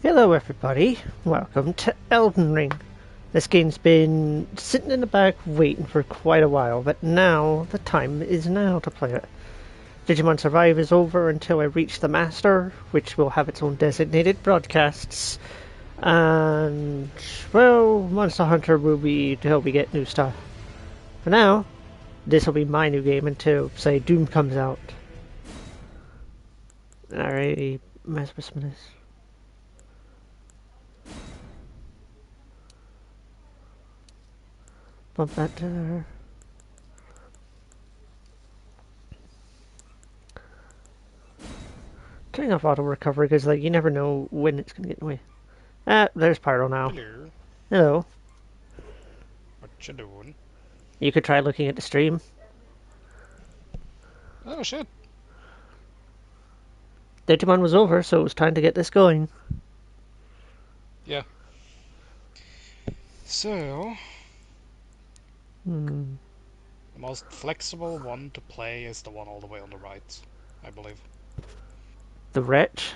Hello everybody, welcome to Elden Ring. This game's been sitting in the back waiting for quite a while, but now the time is now to play it. Digimon Survive is over until I reach the Master, which will have its own designated broadcasts. And, well, Monster Hunter will be until we get new stuff. For now, this will be my new game until, say, Doom comes out. Alrighty, mess with some of this. Bump that to there. Turning off auto recovery because like you never know when it's gonna get in the way. Ah, there's Pyro now. Hello. Hello. What you doing? You could try looking at the stream. Oh shit. Digimon was over, so it was time to get this going. Yeah. So, Hmm. the most flexible one to play is the one all the way on the right, I believe. The Wretch.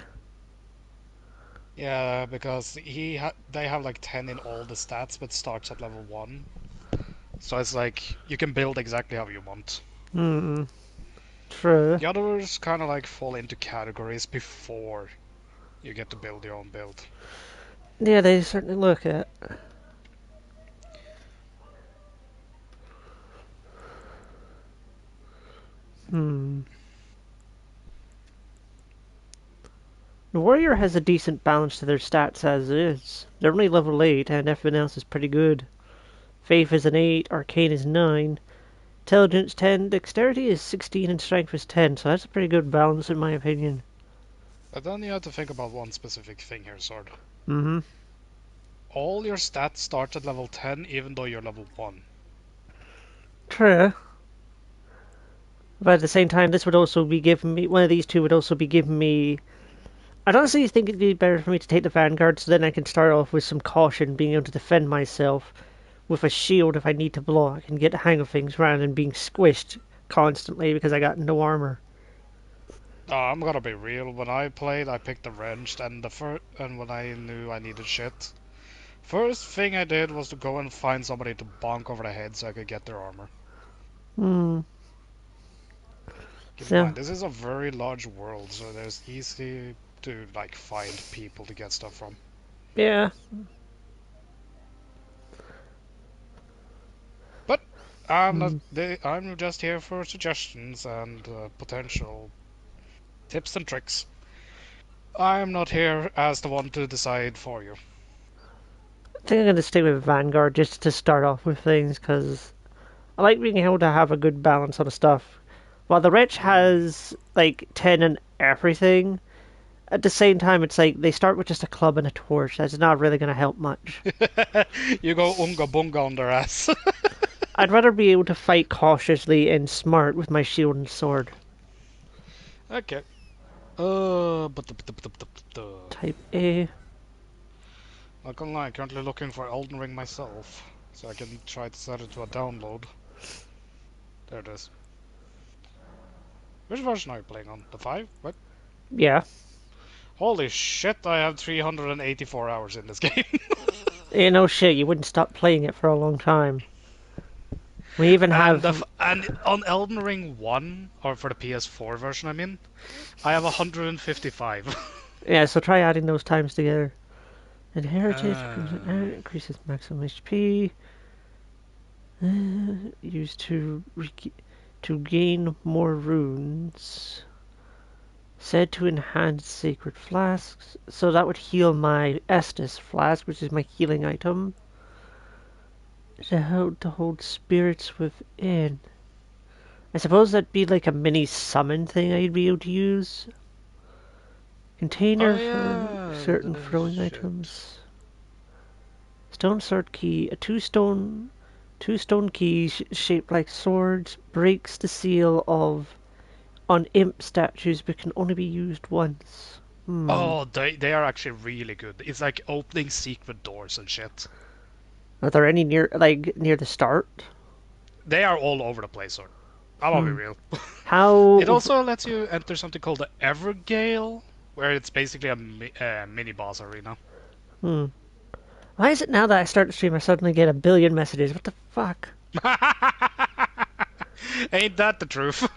Yeah, because they have like 10 in all the stats, but starts at level 1. So it's like you can build exactly how you want. Hmm. True. The others kind of like fall into categories before you get to build your own build. Yeah, they certainly look at. Hmm. The Warrior has a decent balance to their stats as is. They're only level 8 and everything else is pretty good. Faith is an 8, Arcane is 9, Intelligence 10, Dexterity is 16 and Strength is 10, so that's a pretty good balance in my opinion. But then you have to think about one specific thing here, Sword. Mm-hmm. All your stats start at level 10 even though you're level 1. True. But at the same time, this would also be giving me one of these two would also be giving me. I'd honestly think it'd be better for me to take the Vanguard, so then I can start off with some caution, being able to defend myself with a shield if I need to block and get the hang of things rather than being squished constantly because I got no armor. I'm gonna be real. When I played, I picked the ranged, and when I knew I needed shit, first thing I did was to go and find somebody to bonk over the head so I could get their armor. Hmm. Keep in So mind, this is a very large world, so there's easy to like find people to get stuff from. yeah. But I'm not. Hmm. I'm just here for suggestions and potential tips and tricks. I'm not here as the one to decide for you. I think I'm gonna stay with Vanguard just to start off with things because I like being able to have a good balance on the stuff. While the Wretch Mm. has like 10 and everything, at the same time, it's like they start with just a club and a torch. That's not really going to help much. You go unga bunga on their ass. I'd rather be able to fight cautiously and smart with my shield and sword. Okay. But Type A. not gonna lie, currently looking for Elden Ring myself, so I can try to set it to a download. There it is. Which version are you playing on? The 5? What? Yeah. Holy shit, I have 384 hours in this game. You know, shit, you wouldn't stop playing it for a long time. We even have. And on Elden Ring 1, or for the PS4 version, I mean, I have 155. Yeah, so try adding those times together. Inherited uh, increases maximum HP. Used to gain more runes. Said to enhance sacred flasks, so that would heal my Estus flask, which is my healing item. To hold spirits within. I suppose that'd be like a mini summon thing I'd be able to use. oh Container for yeah, certain throwing shit. items. Stone sword key. A two stone key shaped like swords breaks the seal of on imp statues but can only be used once. Hmm. Oh, they are actually really good. It's like opening secret doors and shit. Are there any near the start? They are all over the place, I'm gonna be Hmm. real. It How? also lets you enter something called the Evergale. where it's basically a mini boss arena. Hmm. Why is it now that I start the stream I suddenly get a billion messages? What the fuck? Ain't that the truth?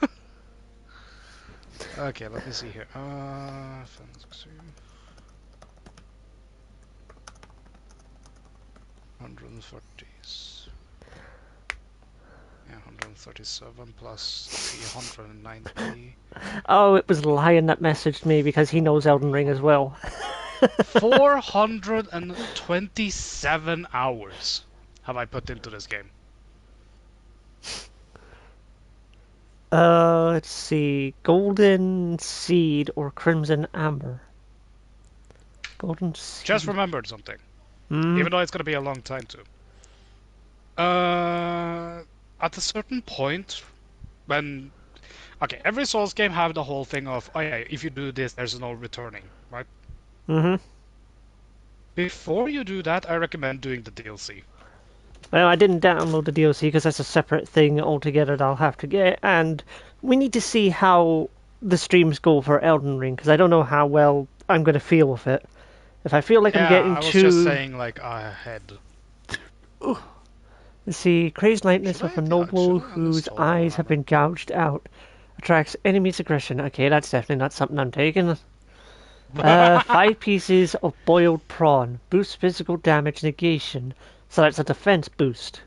Okay, let me see here. 140s. Yeah, 137 plus 390. Oh, it was Lion that messaged me because he knows Elden Ring as well. 427 hours have I put into this game. Let's see. Golden Seed or Crimson Amber? Golden Seed. Just remembered something. Hmm. Even though it's gonna be a long time too. At a certain point, when okay, every Souls game have the whole thing of, oh yeah, if you do this, there's no returning, right? Mm-hmm. Before you do that, I recommend doing the DLC. Well, I didn't download the DLC because that's a separate thing altogether that I'll have to get, and we need to see how the streams go for Elden Ring because I don't know how well I'm going to feel with it. If I feel like I'm Yeah, getting I was too... just saying like ahead. Let's see, crazed lightness of a noble whose eyes have been gouged out. Attracts enemy's aggression. Okay, that's definitely not something I'm taking. 5 pieces of boiled prawn. Boosts physical damage negation. So that's a defense boost.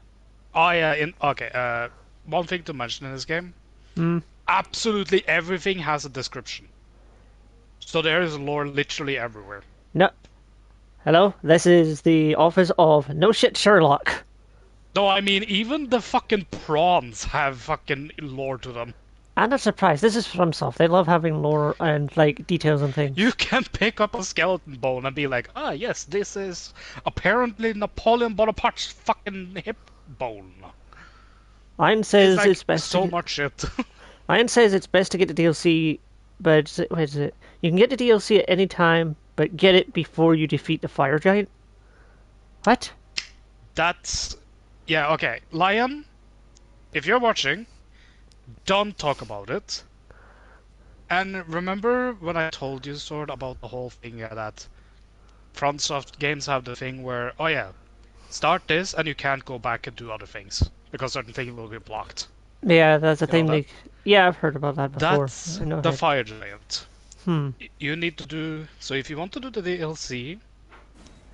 Oh yeah, okay, one thing to mention in this game. Hmm. Absolutely everything has a description. So there is lore literally everywhere. No. Hello? This is the office of No Shit Sherlock. No, I mean, even the fucking prawns have fucking lore to them. I'm not surprised. This is FromSoft. They love having lore and, like, details and things. You can pick up a skeleton bone and be like, ah, yes, this is apparently Napoleon Bonaparte's fucking hip bone. Iron says like it's best so to get... much shit. Iron says it's best to get the DLC, but wait, is it? You can get the DLC at any time, but get it before you defeat the fire giant. What? That's yeah, okay. Lion, if you're watching, don't talk about it. And remember when I told you sort about the whole thing that FromSoft games have the thing where, oh yeah, start this and you can't go back and do other things because certain things will be blocked. Yeah, that's a You know thing. that? Yeah, I've heard about that before. That's I know the how. fire giant. Hmm. You need to do so if you want to do the DLC,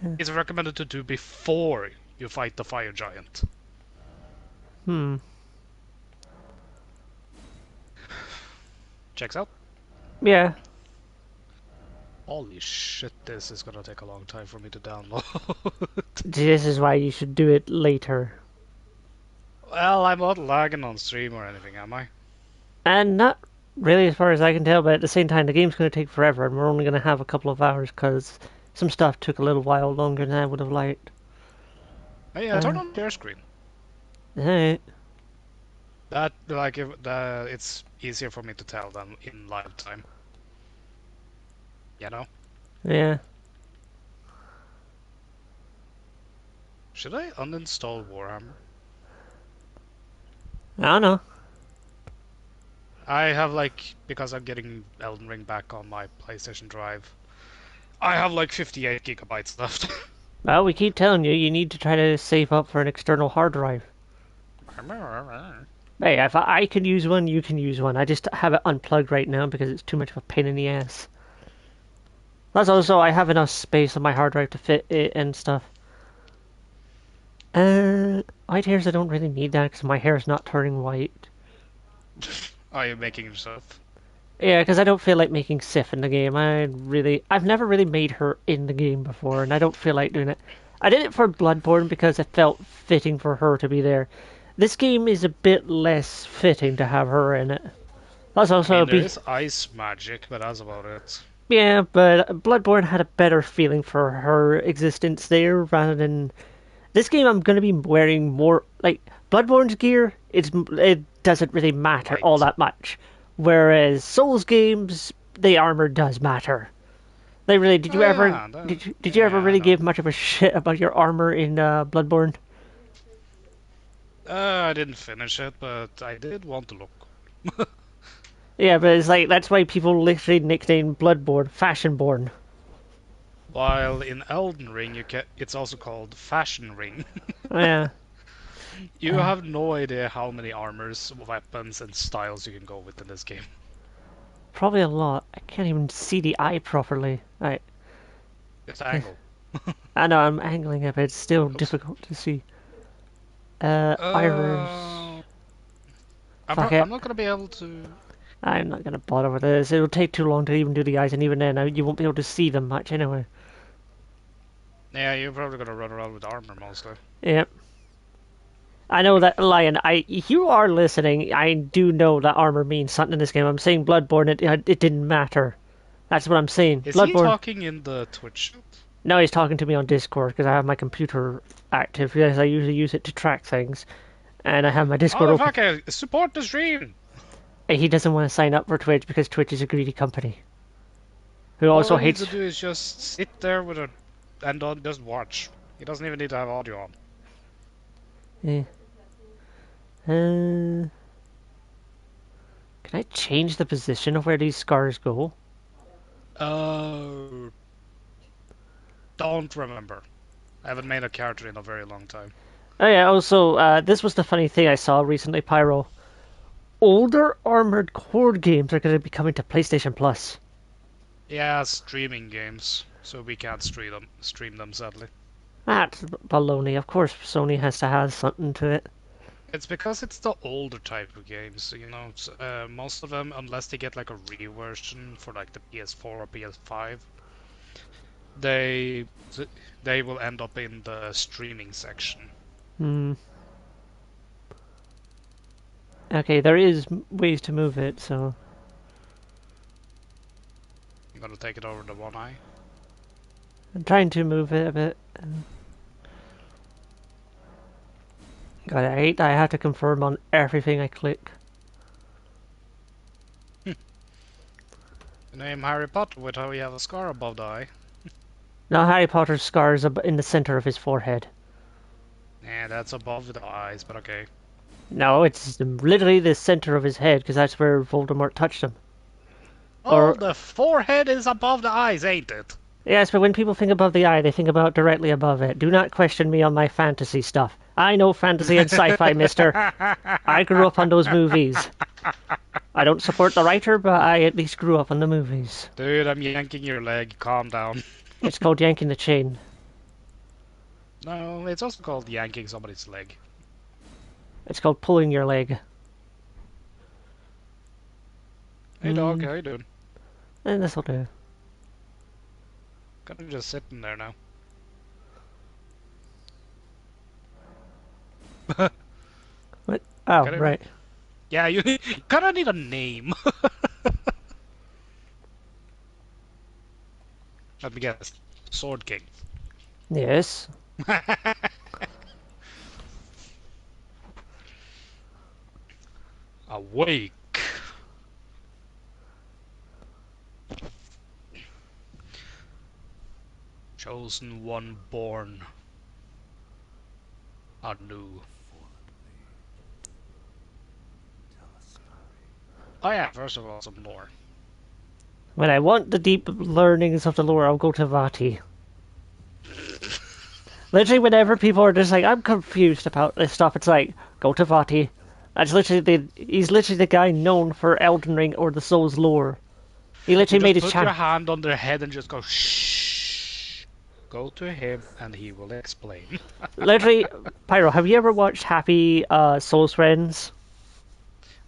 Yeah. it's recommended to do before you fight the fire giant. Hmm. Checks out. Yeah. Holy shit, this is gonna take a long time for me to download. This is why you should do it later. Well, I'm not lagging on stream or anything, am I? And not really, as far as I can tell. But at the same time, the game's going to take forever, and we're only going to have a couple of hours because some stuff took a little while longer than I would have liked. Hey, turn on their screen. Alright. That like if it's easier for me to tell than in live time. You know? Yeah. Should I uninstall Warhammer? I don't know. I have like because I'm getting Elden Ring back on my PlayStation Drive. I have like 58 gigabytes left. Well, we keep telling you, you need to try to save up for an external hard drive. Hey, if I can use one, you can use one. I just have it unplugged right now because it's too much of a pain in the ass. Plus, also, I have enough space on my hard drive to fit it and stuff. White hairs, I don't really need that because my hair is not turning white. Are you making yourself? Yeah, because I don't feel like making Sif in the game. I've never really made her in the game before, and I don't feel like doing it. I did it for Bloodborne because it felt fitting for her to be there. This game is a bit less fitting to have her in it. That's also there is ice magic, but that's about it. Yeah, but Bloodborne had a better feeling for her existence there rather than this game. I'm going to be wearing more like Bloodborne's gear. It doesn't really matter all that much, whereas Souls games, the armor does matter. They really did you ever did you ever really give much of a shit about your armor in Bloodborne? I didn't finish it, but I did want to look. Yeah, but it's like that's why people literally nickname Bloodborne Fashionborn. While in Elden Ring, it's also called Fashion Ring. Oh, yeah, You have no idea how many armors, weapons, and styles you can go with in this game. probably a lot. I can't even see the eye properly. Right, Just angle. I know I'm angling it, but it's still Oops. difficult to see. Iris. Uh, Fuck it. I'm not gonna be able to. I'm not gonna bother with this. It'll take too long to even do the eyes, and even then, you won't be able to see them much anyway. Yeah, you're probably gonna run around with armor mostly. Yep. I know that, Lion. You are listening. I do know that armor means something in this game. I'm saying Bloodborne. It didn't matter. That's what I'm saying. Is he Bloodborne. talking in the Twitch chat? No, he's talking to me on Discord because I have my computer active. Yes, I usually use it to track things, and I have my Discord open. Motherfucker, support the stream! He doesn't want to sign up for Twitch because Twitch is a greedy company who All also he needs to hates. do is just sit there with a and don't just watch. He doesn't even need to have audio on. Yeah. Can I change the position of where these scars go? Oh, don't remember. I haven't made a character in a very long time. Oh yeah. Also, this was the funny thing I saw recently, Pyro. Older Armored Core games are going to be coming to PlayStation Plus. Yeah, streaming games, so we can't stream them sadly. That's baloney. Of course, Sony has to have something to it. It's because it's the older type of games, you know. Most of them, unless they get like a reversion for like the PS4 or PS5, they they will end up in the streaming section. Hmm. Okay, there is ways to move it, so I'm gonna take it over the one eye. I'm trying to move it a bit. God, I hate that I have to confirm on everything I click. The name Harry Potter with how he have a scar above the eye. Now Harry Potter's scar is in the center of his forehead. Yeah, that's above the eyes, but okay. No, it's literally the center of his head because that's where Voldemort touched him. Oh, Or the forehead is above the eyes, ain't it? yes, but when people think above the eye, they think about directly above it. Do not question me on my fantasy stuff. I know fantasy and sci-fi, mister. I grew up on those movies. I don't support the writer, but I at least grew up on the movies. Dude, I'm yanking your leg. Calm down. It's called yanking the chain. No, it's also called yanking somebody's leg. It's called pulling your leg. Hey dog, how you doing? And this'll do. Kind of just sitting there now. What? Oh, Kinda, right. yeah, you kind of need a name. Let me guess. Sword King. Yes. Awake. Chosen one born anew. Oh yeah, first of all, some lore. When I want the deep learnings of the lore, I'll go to Vati. Literally, whenever people are just like, I'm confused about this stuff, it's like, go to Vati. He's literally the guy known for Elden Ring or the Souls lore. He You literally just made his put your channel. hand on their head and just go shh. Go to him and he will explain. Literally, Pyro, have you ever watched Happy Souls Friends?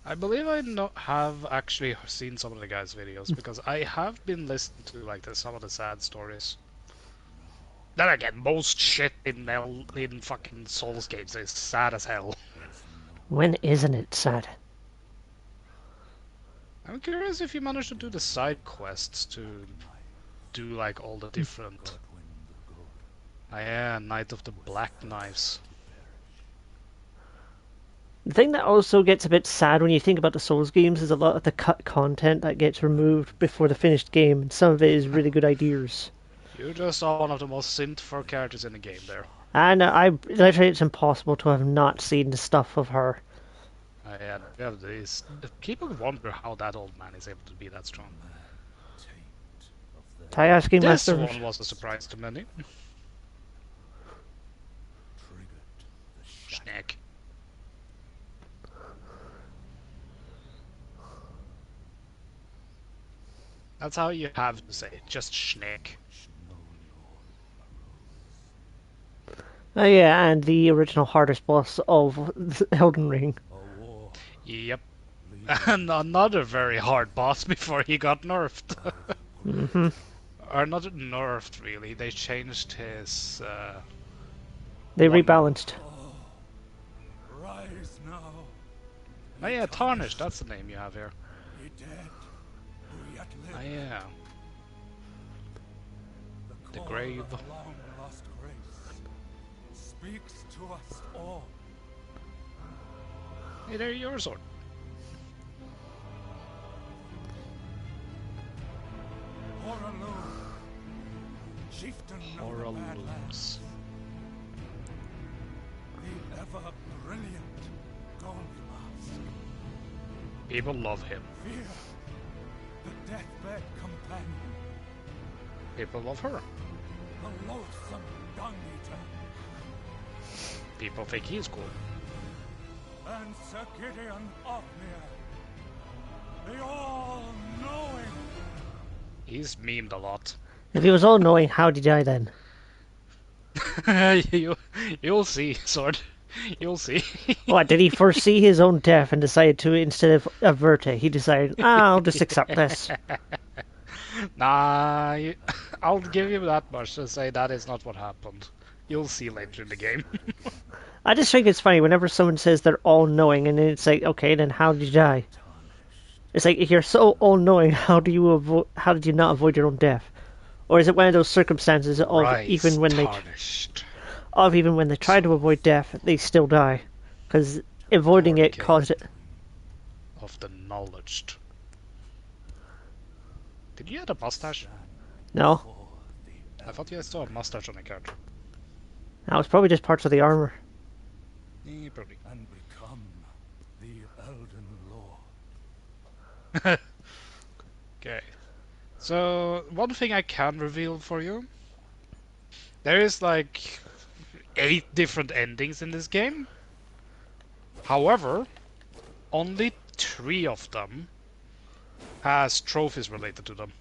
I believe I have actually seen some of the guys' videos because I have been listening to like some of the sad stories. Then again, most shit in fucking Souls games is sad as hell. When isn't it sad? I'm curious if you managed to do the side quests to do like all the different. Ah, yeah, Knight of the Black Knives. The thing that also gets a bit sad when you think about the Souls games is a lot of the cut content that gets removed before the finished game, and some of it is really good ideas. You just saw one of the most synth for characters in the game there. And I literally, it's impossible to have not seen the stuff of her. And we have this. People wonder how that old man is able to be that strong. Try asking This Master. one was a surprise to many. Schneck. That's how you have to say it, just Schneck. Oh yeah, and the original hardest boss of Elden Ring. Yep. And another very hard boss before he got nerfed. Hmm. Or not nerfed, really. They changed his. They One. rebalanced. Rise now. Oh, yeah, Tarnished, that's the name you have here. Ye dead, who yet Oh, live. yeah. The call grave. of long lost grace speaks to us all. Hey, there, your sword. Horaloo, chieftain of the Badlands, Horaloo's. the ever brilliant Gold Mask. People love him. Fear, the deathbed companion, People love her. the loathsome dung eater, People think he's cool. and Sir Gideon Othmere, the all-knowing. He's memed a lot. If he was all knowing, how'd he die then? You'll see, Sword. You'll see. What, did he foresee his own death and decided to, instead of avert it, he decided, I'll just accept this. Nah, I'll give you that much to say that is not what happened. You'll see later in the game. I just think it's funny whenever someone says they're all knowing, and then it's like, okay, then how did you die? It's like, if you're so all knowing, how did you not avoid your own death? Or is it one of those circumstances of Rise even when tarnished. they try to avoid death, they still die, because avoiding it Fornicate. caused it. Of the knowledged. Did you have a mustache? No, I thought you saw a mustache on the character. that was probably just parts of the armor. Probably. And become the Elden Lord. Okay. So, one thing I can reveal for you. There is like 8 different endings in this game. However, only 3 of them has trophies related to them.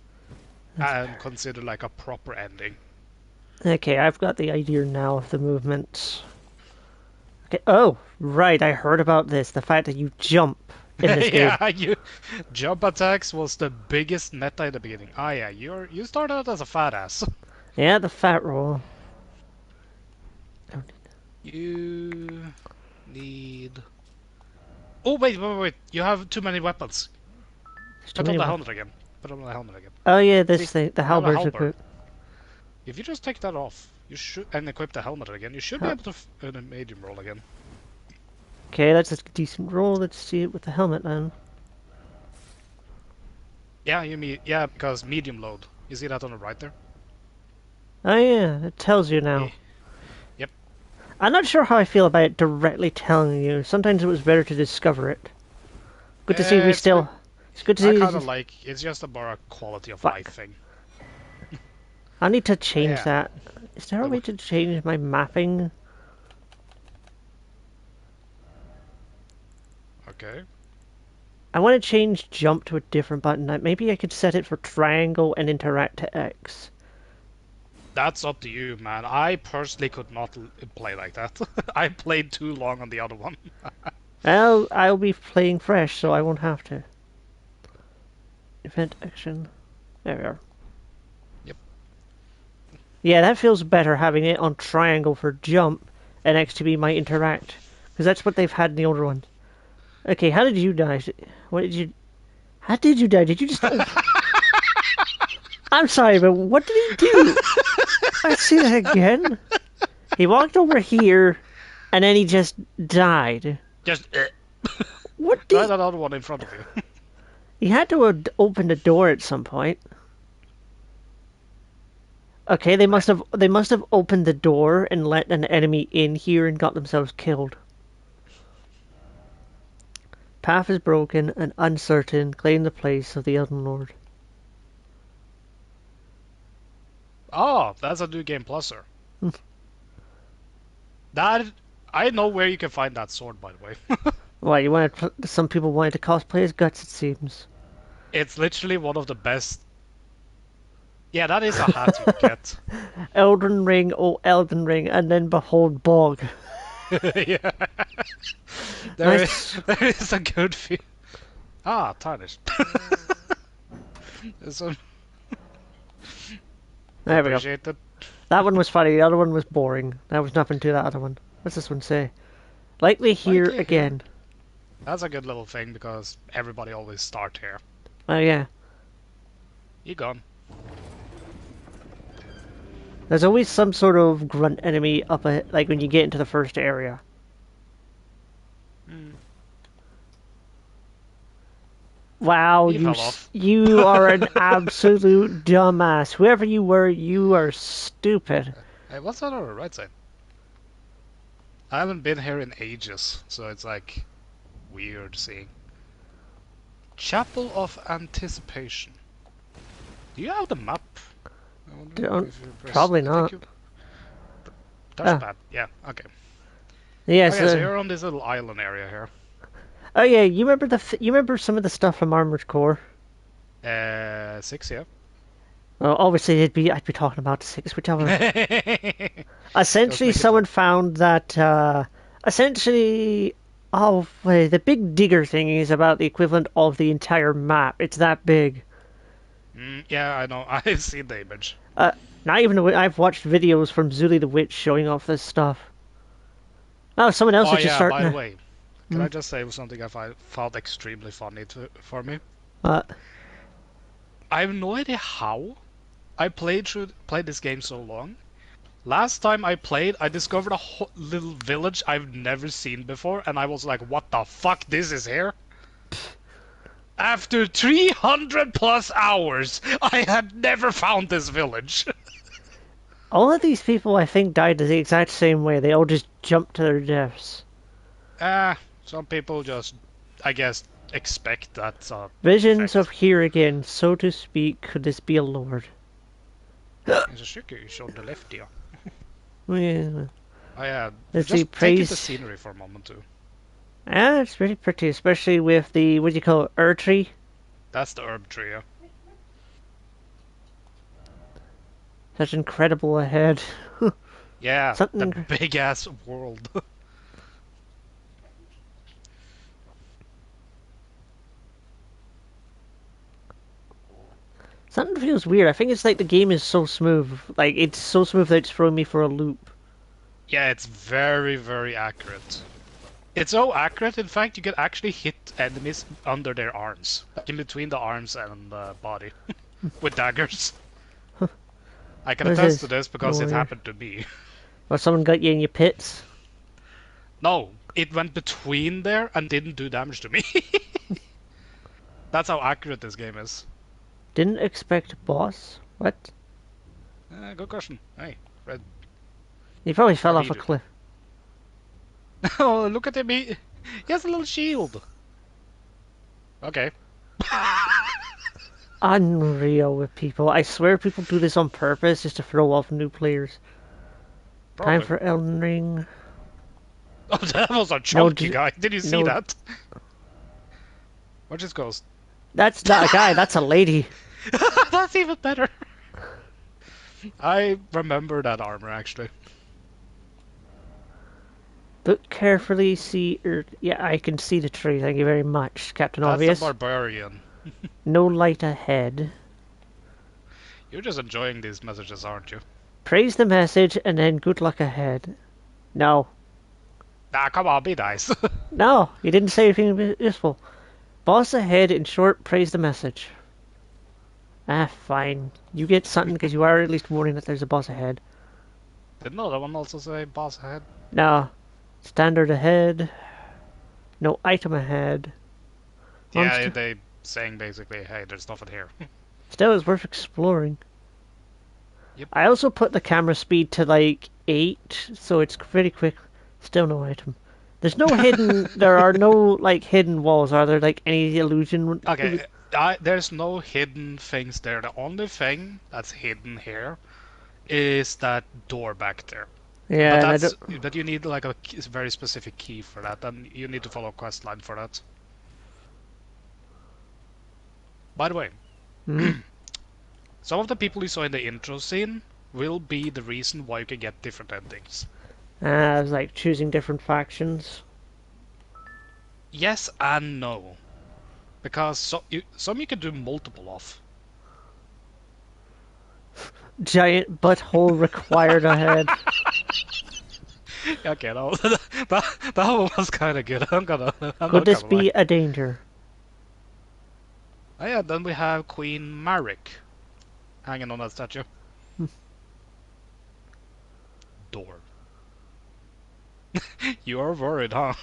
And considered like a proper ending. Okay, I've got the idea now of the movements. Okay. Oh, right, I heard about this. The fact that you jump in this game. Yeah, jump attacks was the biggest meta in the beginning. Ah, yeah, you started out as a fat ass. Yeah, the fat roll. You need. Oh wait! You have too many weapons. Put on the helmet again. Put on the helmet again. Oh yeah, this See, thing, the I have a halberds halberd. equip. If you just take that off, you should and equip the helmet again. You should be Huh. able to earn a medium roll again. Okay, that's a decent roll. Let's see it with the helmet then. Yeah, because medium load. You see that on the right there? Oh yeah, it tells you now. Yeah. Yep. I'm not sure how I feel about it directly telling you. Sometimes it was better to discover it. Good to see we It's still. like- It's good to I see. kind of like it's just a more a quality of Fuck. life thing. I need to change Yeah. that. Is there a way to change my mapping? Okay. I want to change jump to a different button. Maybe I could set it for triangle and interact to X. That's up to you, man. I personally could not play like that. I played too long on the other one. Well, I'll be playing fresh, so I won't have to. Event action. There we are. Yep. Yeah, that feels better having it on triangle for jump and X to be my interact. Because that's what they've had in the older ones. Okay, how did you die? What did you... How did you die? Did you just... I'm sorry, but what did he do? Let's see that again. He walked over here, and then he just died. Just What try did... that other one in front of you. He had to have opened the door at some point. Okay, they must have opened the door and let an enemy in here and got themselves killed. Path is broken and uncertain. Claim the place of the Elden Lord. Oh, that's a new game pluser. That I know where you can find that sword, by the way. Why, you wanted some people wanted to cosplay as Guts, it seems. It's literally one of the best. Yeah, that is a hat you get. Elden Ring, oh Elden Ring, and then behold Bog. Yeah. Nice. There is a good feel. Ah, tarnished. So There we go. appreciate it. That one was funny, the other one was boring. There was nothing to that other one. What's this one say? Likely here Likely again. That's a good little thing because everybody always start here. Oh yeah. You gone. There's always some sort of grunt enemy up ahead, like when you get into the first area. Wow, He fell off. you are an absolute dumbass. Whoever you were, you are stupid. Hey, what's that on the right side? I haven't been here in ages, so it's like weird seeing. Chapel of Anticipation. Do you have the map? I wonder Don't- if you press- probably I think not. you- Touchpad. Yeah. Okay. Yes. Okay, so you're on this little island area here. Oh yeah, you remember you remember some of the stuff from Armored Core? 6, yeah. Well, obviously I'd be talking about 6, whichever. Essentially, make it someone found that essentially, oh, wait, the big digger thing is about the equivalent of the entire map. It's that big. Yeah, I know. I've seen the image. Not even I've watched videos from Zuli the Witch showing off this stuff. Oh, someone else Oh is just yeah, starting. by the way, can I just say something I found extremely funny for me? Uh, I have no idea how I played this game so long. Last time I played, I discovered a little village I've never seen before, and I was like, what the fuck, this is here? After 300 plus hours, I had never found this village. all of these people, I think, died the exact same way. They all just jumped to their deaths. Some people just, I guess, expect that. Visions of here again, so to speak. Could this be a lord? There's a sugar you showed the left here. Yeah. Oh yeah, Let's just see, take in praise. the scenery for a moment too. Ah, it's really pretty, especially with the what do you call it, Ur tree? That's the herb tree, yeah. Such incredible ahead. Yeah, Something- the big ass world. Something feels weird. I think it's like the game is so smooth. Like it's so smooth that it's throwing me for a loop. Yeah, it's very, very accurate. It's so accurate, in fact, you can actually hit enemies under their arms. Like in between the arms and the body. With daggers. I can What is attest to this? this because it Warrior. happened to me. Or someone got you in your pits. No, it went between there and didn't do damage to me. That's how accurate this game is. Didn't expect boss. What? Good question. Hey, Red. He probably fell What off did a he do? cliff. Oh, look at him. He has a little shield. Okay. Unreal with people. I swear people do this on purpose just to throw off new players. Time Probably. for Elden Ring. Oh, that was a chunky d- guy. Did you see no. that? Watch this goes. That's not a guy, that's a lady. That's even better. I remember that armor actually. Look carefully, see... yeah, I can see the tree, thank you very much, Captain That's Obvious. the barbarian. No light ahead. You're just enjoying these messages, aren't you? Praise the message, and then good luck ahead. No. Nah, come on, be nice. No, you didn't say anything useful. Boss ahead, in short, praise the message. Ah, fine. You get something because you are at least warning that there's a boss ahead. Didn't the other one also say boss ahead? No. Standard ahead. No item ahead. Yeah, Monster. they saying basically, hey, there's nothing here. Still, it's worth exploring. Yep. I also put the camera speed to like 8, so it's pretty quick. Still no item. There's no hidden. There are no like hidden walls. Are there like any illusion? Okay, there's no hidden things there. The only thing that's hidden here is that door back there. But Yeah, and I don't. you need like a very specific key for that, and you need to follow a quest line for that. By the way, Hmm? some of the people you saw in the intro scene will be the reason why you can get different endings. I was like choosing different factions. Yes and no, because some you can do multiple of. Giant butthole required ahead. Okay, that one was kind of good. I'm Could not this gonna lie. be a danger? Oh yeah, then we have Queen Marik hanging on that statue. Door. You are worried, huh?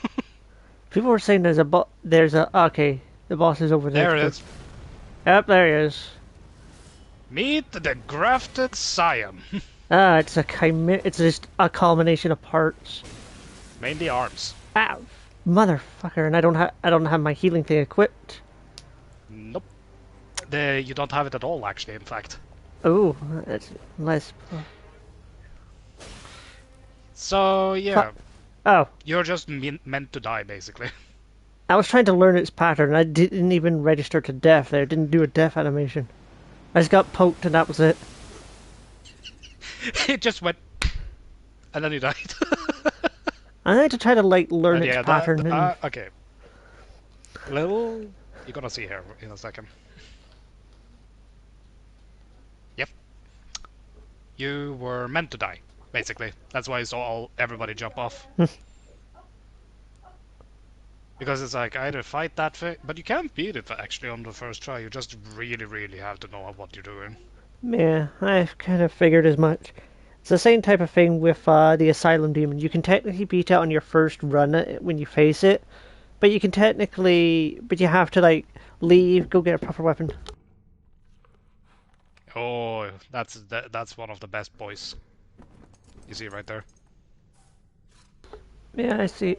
People were saying there's a there's a okay. The boss is over there. There it is. Yep, there he is. Meet the grafted scion. Ah, it's a chimera. It's just a culmination of parts. Mainly arms. Ah, motherfucker! And I don't have my healing thing equipped. Nope. You don't have it at all, actually, in fact. Oh, that's less. So, yeah. Oh, You're just meant to die, basically. I was trying to learn its pattern. I didn't even register to death there. Didn't do a death animation. I just got poked and that was it. It just went... And then you died. I had to try to like learn But its yeah, pattern. okay. Little... You're gonna see here in a second. Yep. You were meant to die, basically. That's why you saw everybody jump off. Because it's like, either fight that thing, but you can't beat it actually on the first try. You just really, really have to know what you're doing. Yeah, I kind of figured as much. It's the same type of thing with the Asylum Demon. You can technically beat it on your first run at it when you face it, but you can technically, but you have to like leave, go get a proper weapon. Oh, that's one of the best boys. You see right there. Yeah, I see.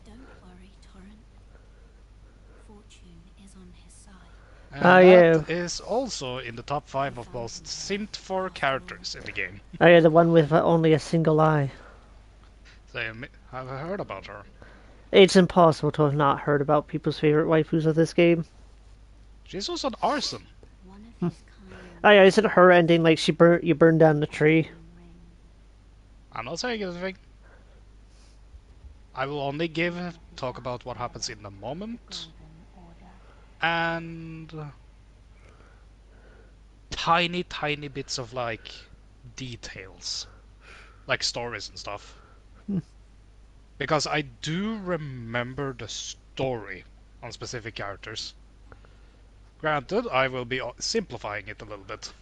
Don't worry, Torrent. Fortune is on his side. And Oh, that yeah. is also in the top 5 of most synced for characters in the game. Oh yeah, the one with only a single eye. So have I heard about her? It's impossible to have not heard about people's favorite waifus of this game. She's also an arson. One of his kind. Oh yeah, isn't her ending like you burn down the tree? Ring. I'm not saying anything. I will only talk about what happens in the moment. Golden order. And tiny bits of like details, like stories and stuff. Because I do remember the story on specific characters. Granted, I will be simplifying it a little bit.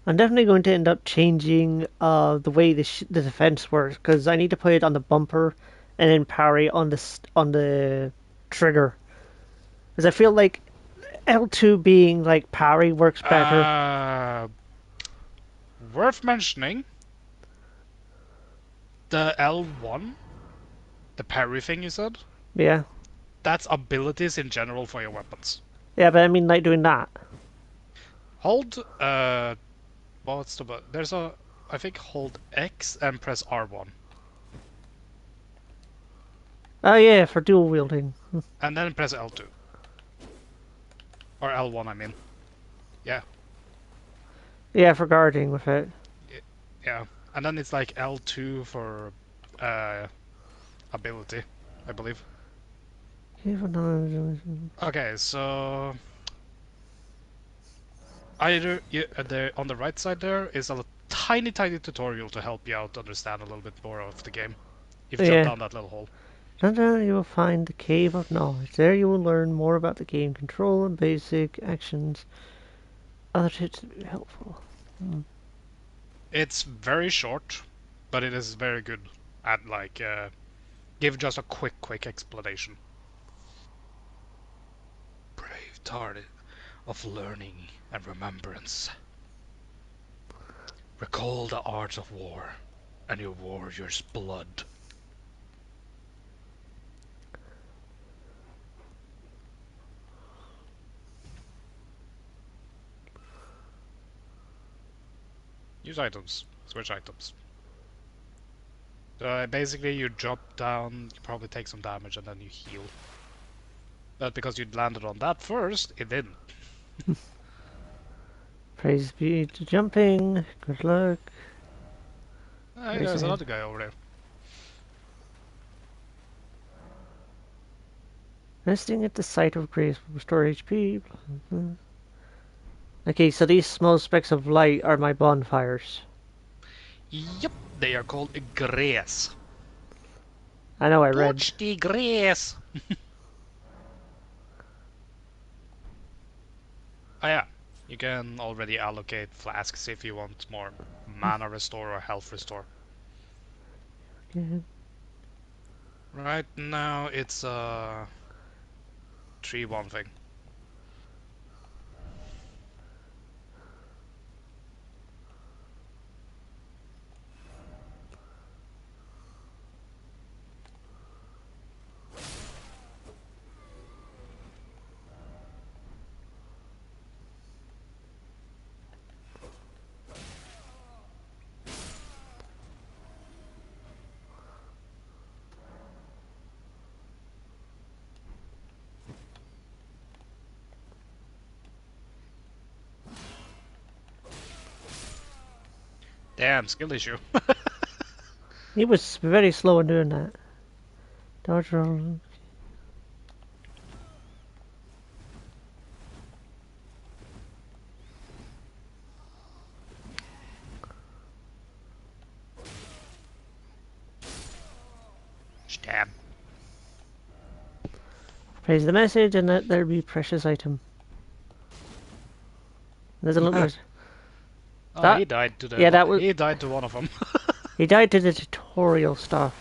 I'm definitely going to end up changing the way the defense works because I need to put it on the bumper and then parry on the trigger. Because I feel like L2 being like parry works better. Worth mentioning, the L1, the parry thing you said, Yeah, that's abilities in general for your weapons. yeah, but I mean like doing that. Hold, what's the button? There's I think hold X and press R1. Oh yeah, for dual wielding. And then press L2. Or L1, I mean. Yeah, Yeah, for guarding with it. yeah. And then it's like L2 for ability, I believe. Okay, so either there on the right side there is a tiny tutorial to help you out understand a little bit more of the game. If you Yeah. jump down that little hole. Sometimes you will find the Cave of Knowledge. There you will learn more about the game control and basic actions. Other tips would be helpful. It's very short, but it is very good at like give just a quick explanation. Brave target of learning and remembrance. Recall the art of war and your warrior's blood. Use items. Switch items. Basically, you drop down, you probably take some damage, and then you heal. But because you landed on that first, it didn't. Praise be to jumping. Good luck. Hey, there's another guy over there. Resting at the site of grace will restore HP. Okay, so these small specks of light are my bonfires. Yep, they are called grace. I know I read. Touch the grace! Oh yeah, you can already allocate flasks if you want more mana restore or health restore. Yeah. Right now it's a 3-1 thing. Damn, skill issue. He was very slow in doing that. Dodge roll. Stab. Praise the message and let there be precious item. Doesn't look like Oh, that. he died to the. Yeah, that was. He died to one of them. He died to the tutorial stuff.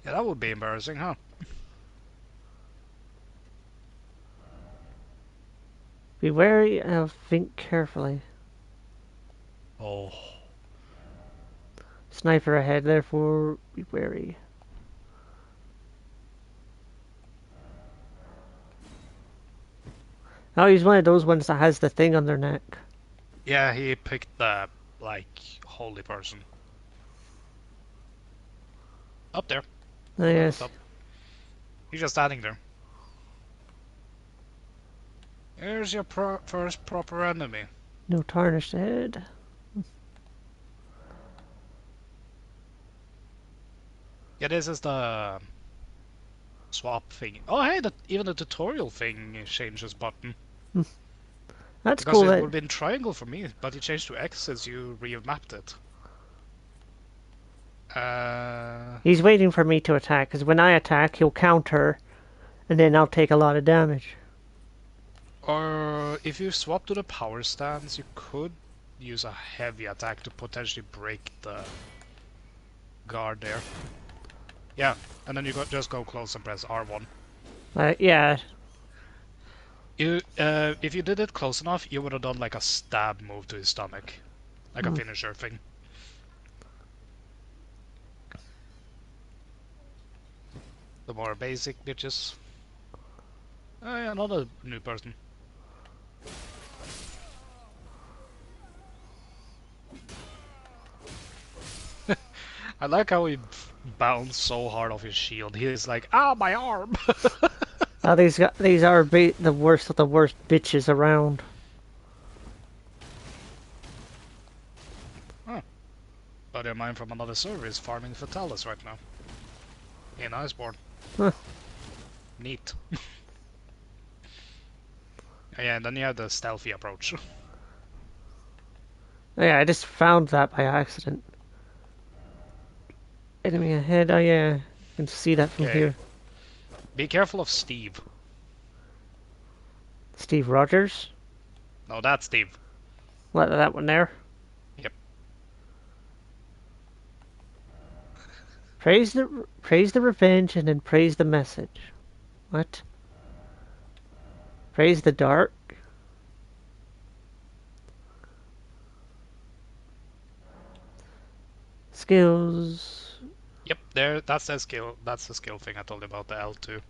Yeah, that would be embarrassing, huh? Be wary and think carefully. Oh. Sniper ahead, therefore be wary. Oh, he's one of those ones that has the thing on their neck. Yeah, he picked the, like, holy person. Up there. Oh, yes. Up. He's just standing there. Here's your first proper enemy. No tarnished head. Yeah, this is the swap thing. Oh, hey, even the tutorial thing changes button. That's Because cool. it That would have been triangle for me, but it changed to X since you remapped it. he's waiting for me to attack, because when I attack, he'll counter, and then I'll take a lot of damage. Or if you swap to the power stance, you could use a heavy attack to potentially break the guard there. Yeah, and then you just go close and press R1. Yeah. If you did it close enough, you would have done like a stab move to his stomach, like a finisher thing. The more basic bitches. Oh yeah, another new person. I like how he bounced so hard off his shield. He's like, ah, my arm! These are the worst of the worst bitches around. Huh. Buddy of mine from another server is farming Fatalis right now. In Iceborne. Huh. Neat. Yeah, and then you have the stealthy approach. Yeah, I just found that by accident. Enemy ahead. Oh yeah, you can see that from Okay. here. Be careful of Steve. Steve Rogers. No, that's Steve. What, that one there? Yep. Praise the revenge and then praise the message. What? Praise the dark. Skills. Yep, there. That's the skill. That's the skill thing I told you about, the L2.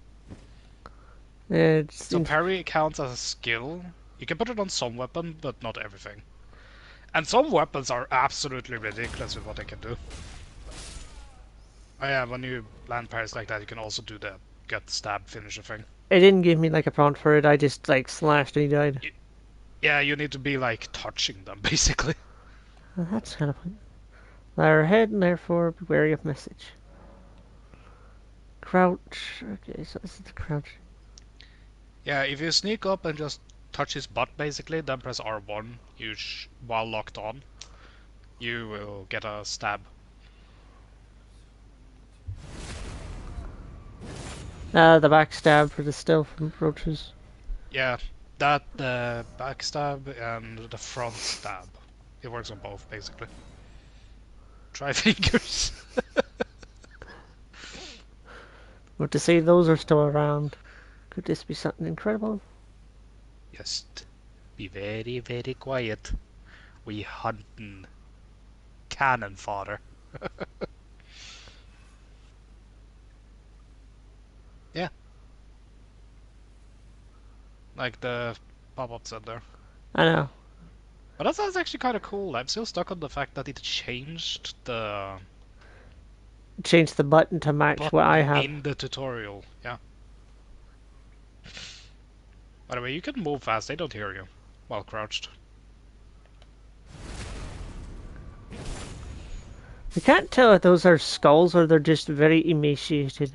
It's So parry counts as a skill. You can put it on some weapon, but not everything. And some weapons are absolutely ridiculous with what they can do. Oh yeah, when you land parries like that, you can also do the gut stab finisher thing. It didn't give me like a prompt for it. I just like slashed and he died. Yeah, you need to be like touching them, basically. Well, that's kind of fun. Lie ahead and therefore be wary of message. Crouch. Okay, so this is the crouch. Yeah, if you sneak up and just touch his butt, basically, then press R1, while locked on, you will get a stab. The backstab for the stealth approaches. Yeah, that the backstab and the front stab. It works on both, basically. Try fingers. But to say those are still around, could this be something incredible? Just be very, very quiet. We hunting cannon fodder. Yeah. Like the pop-up said there. I know. But that sounds actually kind of cool. I'm still stuck on the fact that it changed the Change the button to match what I button have. in the tutorial. Yeah. By the way, you can move fast. They don't hear you while crouched. I can't tell if those are skulls or they're just very emaciated.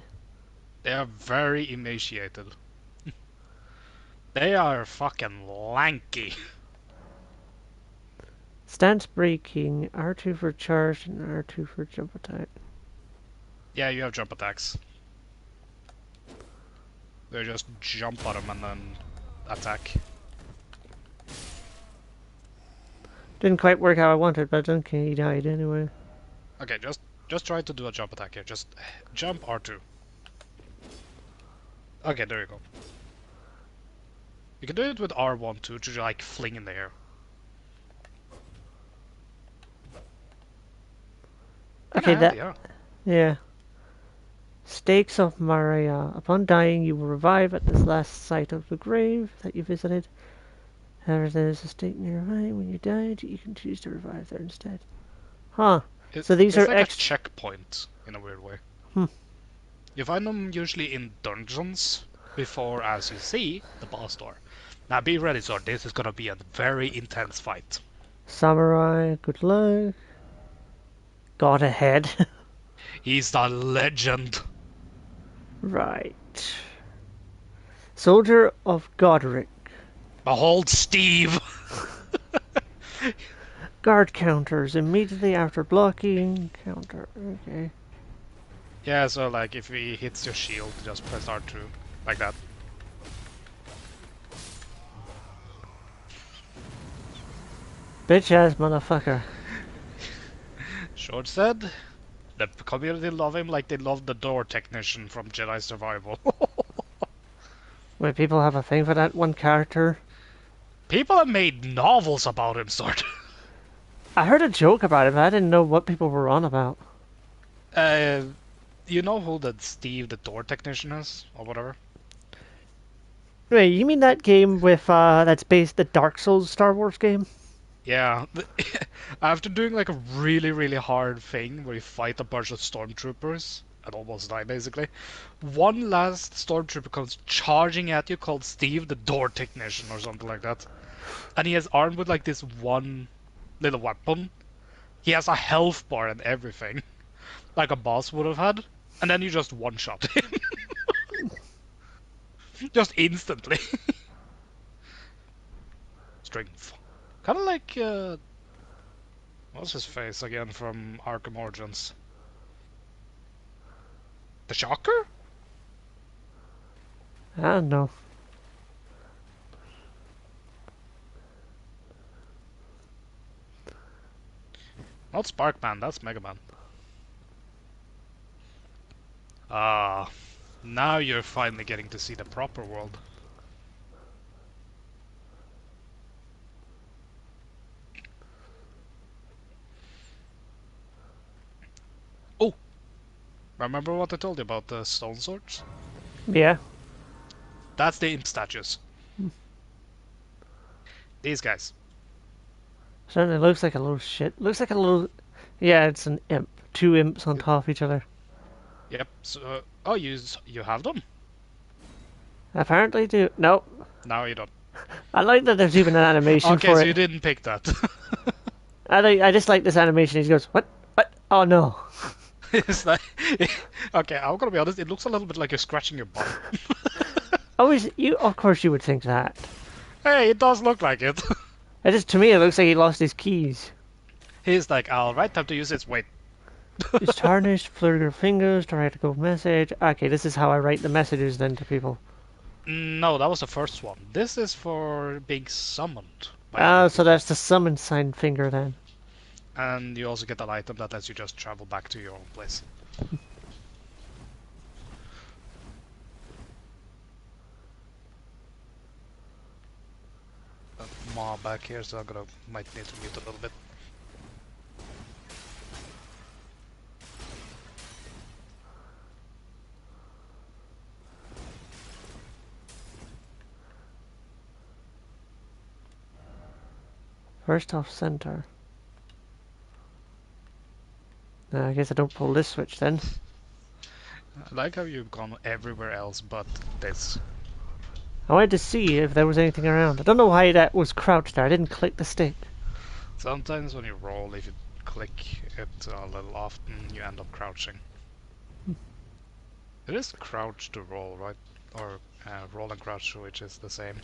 They are very emaciated. They are fucking lanky. Stance breaking, R2 for charge and R2 for jump attack. Yeah, you have jump attacks. They just jump at them and then attack. Didn't quite work how I wanted, but okay, he died anyway. Okay, just try to do a jump attack here. Just jump R2. Okay, there you go. You can do it with R1 too, to like fling in the air. Okay, that yeah. yeah. Stakes of Maria. Upon dying, you will revive at this last site of the grave that you visited. However, there is a stake nearby. When you died, you can choose to revive there instead. Huh. So these it's are like a checkpoint in a weird way. Hmm. You find them usually in dungeons before, as you see, the boss door. Now be ready, so this is gonna be a very intense fight. Samurai. Good luck. God ahead. He's the legend. Right. Soldier of Godric. Behold Steve. Guard counters immediately after blocking. Counter. Okay. Yeah, so like if he hits your shield, just press R2 like that. Bitch ass motherfucker. Short said, the community love him like they loved the door technician from Jedi Survival. Wait, people have a thing for that one character? People have made novels about him, sort. I heard a joke about it, but I didn't know what people were on about. You know who that Steve the door technician is, or whatever? Wait, you mean that game with, that's based the Dark Souls Star Wars game? Yeah, after doing like a really, really hard thing where you fight a bunch of stormtroopers and almost die basically, one last stormtrooper comes charging at you called Steve the door technician or something like that. And he is armed with like this one little weapon. He has a health bar and everything, like a boss would have had. And then you just one-shot him. Just instantly. Strength. Kind of like, what's his face again from Arkham Origins? The Shocker? I don't know. Not Sparkman, that's Mega Man. Ah, now you're finally getting to see the proper world. Oh! Remember what I told you about the stone swords? Yeah. That's the imp statues. These guys. Certainly looks like a little shit. Looks like a little... Yeah, it's an imp. Two imps on top of each other. Yep. So, oh, you have them? Apparently do. Nope. Now you don't. I like that there's even an animation Okay, for so it. you didn't pick that. I just like this animation. He goes, what? What? Oh no. It's like, okay, I'm gonna be honest. It looks a little bit like you're scratching your butt. Always, you. Of course, you would think that. Hey, it does look like it. It just to me, it looks like he lost his keys. He's like, all right, time to use it. Wait. It's tarnished. Fleur your fingers to write a good message. Okay, this is how I write the messages then to people. No, that was the first one. This is for being summoned. Oh, so that's the summon sign finger then. And you also get an item that lets you just travel back to your own place. Mob back here, so might need to mute a little bit. First off center. I guess I don't pull this switch then. I like how you've gone everywhere else but this. I wanted to see if there was anything around. I don't know why that was crouched there. I didn't click the stick. Sometimes when you roll, if you click it a little often, you end up crouching. It is crouch to roll, right? Or roll and crouch, which is the same.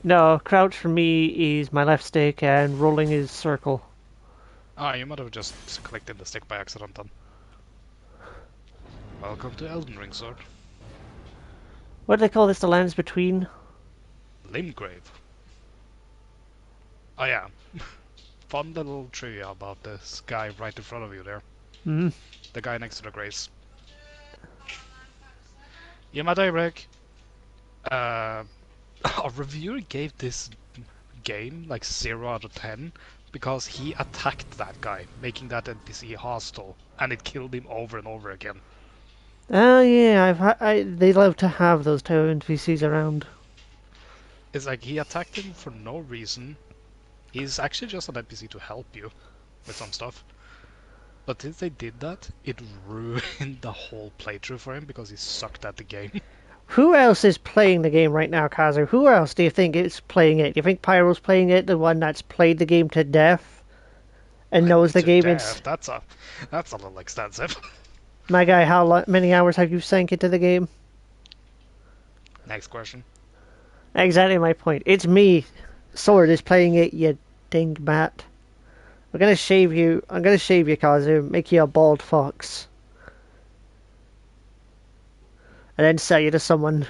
No, crouch for me is my left stick and rolling is circle. Ah, you might have just clicked in the stick by accident then. Welcome to Elden Ring, sword. What do they call this? The lands between? Limgrave. Oh yeah. Fun little trivia about this guy right in front of you there. Hmm. The guy next to the grace. Yeah, my daybreak. A reviewer gave this game like 0 out of 10 because he attacked that guy, making that NPC hostile, and it killed him over and over again. Oh yeah, they love to have those type of NPCs around. It's like he attacked him for no reason. He's actually just an NPC to help you with some stuff. But since they did that, it ruined the whole playthrough for him because he sucked at the game. Who else is playing the game right now, Kazu? Who else do you think is playing it? Do you think Pyro's playing it, the one that's played the game to death and knows the game? That's a little extensive. My guy, how many hours have you sank into the game? Next question. Exactly my point. It's me. Sword is playing it, you dingbat. I'm gonna shave you. I'm gonna shave you, Kazu. Make you a bald fox. And then sell you to someone.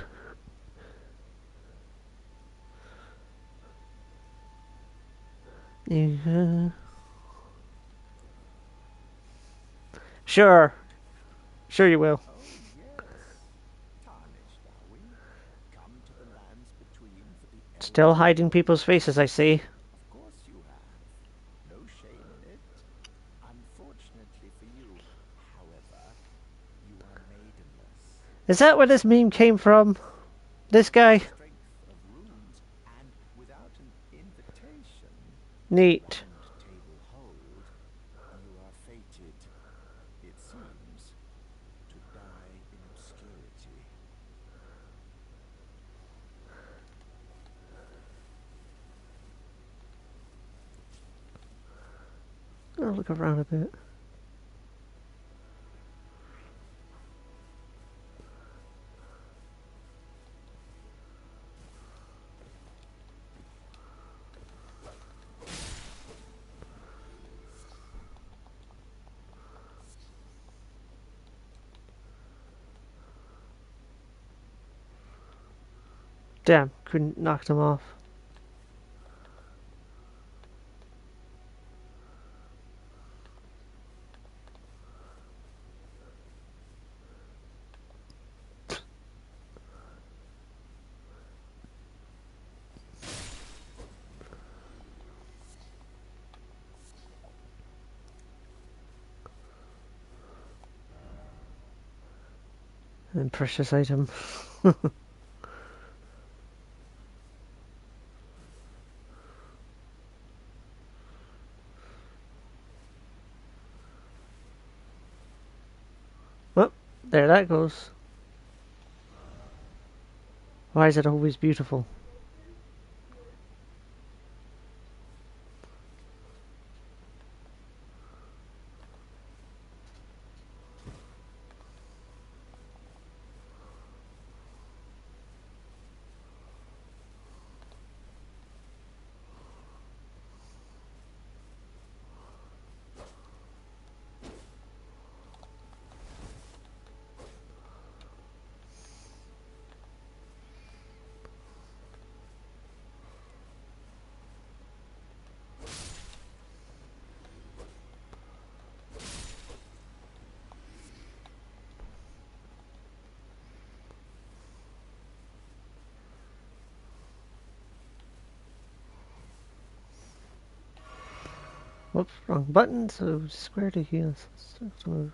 Yeah. Sure. Sure you will. Oh, yes. Tarnished, are we? Come to the lands between for the Still hiding people's faces, I see. Of course you have. No shame in it. Unfortunately for you, however, you are maidenless. Is that where this meme came from? This guy? Strength of runes, and without an invitation, Neat. round table hold, you are fated, it seems, to die in obscurity. I'll look around a bit. Damn, couldn't knock them off. And precious item. There that goes. Why is it always beautiful? Whoops, wrong button, so square to heal. So,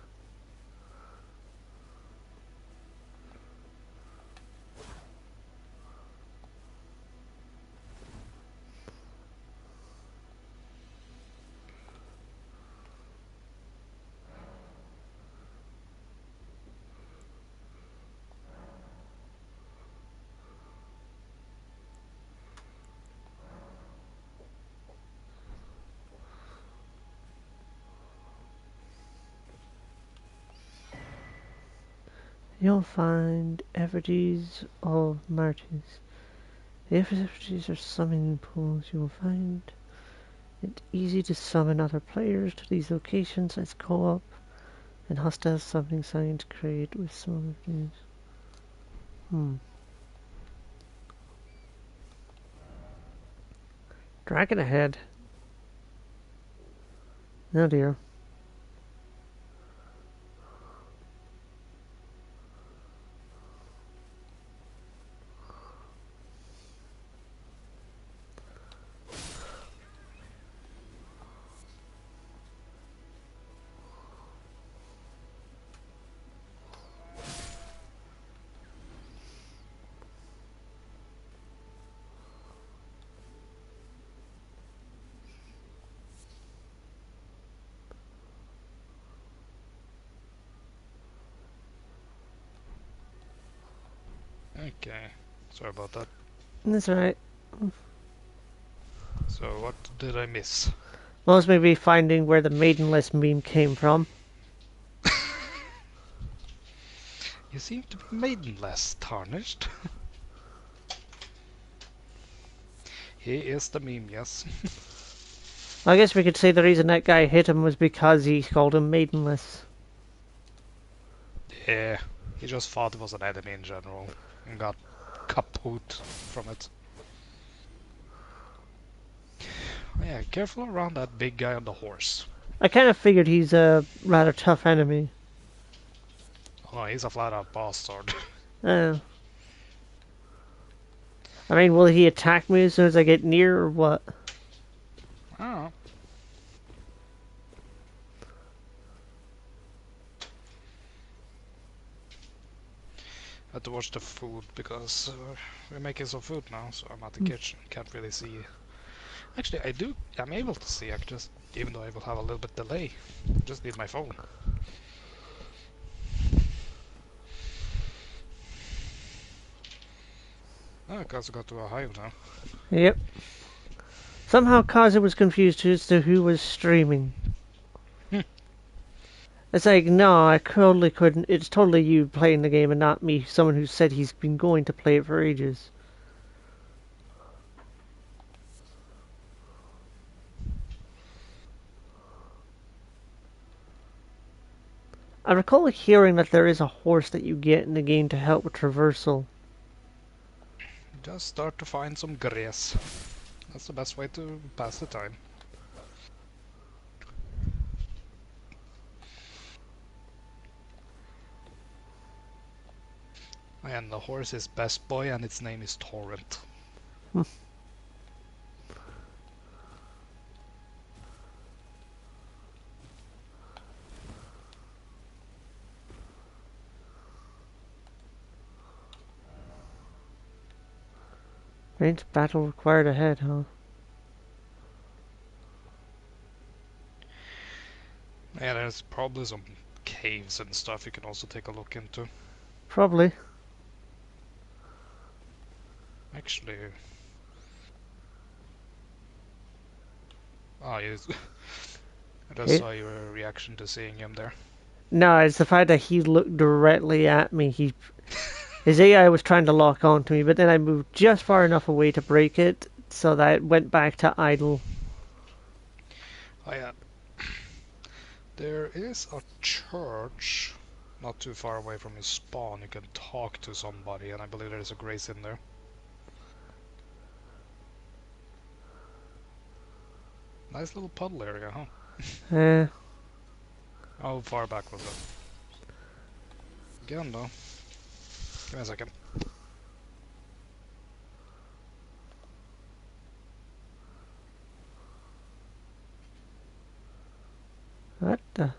you'll find effigies of martyrs. The effigies are summoning pools. You will find it easy to summon other players to these locations as co-op and hostile summoning signs create with smaller teams. Dragon ahead. Oh dear. Okay, sorry about that. That's right. So what did I miss? Most maybe finding where the maidenless meme came from. You seem to be maidenless, Tarnished. He is the meme, yes. I guess we could say the reason that guy hit him was because he called him maidenless. Yeah, he just thought it was an enemy in general and got kaput from it. Yeah, careful around that big guy on the horse. I kind of figured he's a rather tough enemy. Oh, he's a flat out bastard. Uh, I mean, will he attack me as soon as I get near, or what? I don't know. I have to watch the food because we're making some food now, so I'm at the kitchen. Can't really see. Actually, I'm able to see. I just, even though I will have a little bit delay, just need my phone. Oh, Kazu got to a hive now. Yep. Somehow Kaza was confused as to who was streaming. It's like, no, I totally couldn't. It's totally you playing the game and not me, someone who said he's been going to play it for ages. I recall hearing that there is a horse that you get in the game to help with traversal. Just start to find some grass. That's the best way to pass the time. And the horse is Best Boy and its name is Torrent. Range battle required ahead, huh? Yeah, there's probably some caves and stuff you can also take a look into. Probably. Actually... Oh, I just saw your reaction to seeing him there. No, it's the fact that he looked directly at me. His AI was trying to lock on to me, but then I moved just far enough away to break it, so that it went back to idle. Oh yeah. There is a church not too far away from his spawn. You can talk to somebody, and I believe there is a grace in there. Nice little puddle area, huh? How far back was it? Again, though. Give me a second. What the?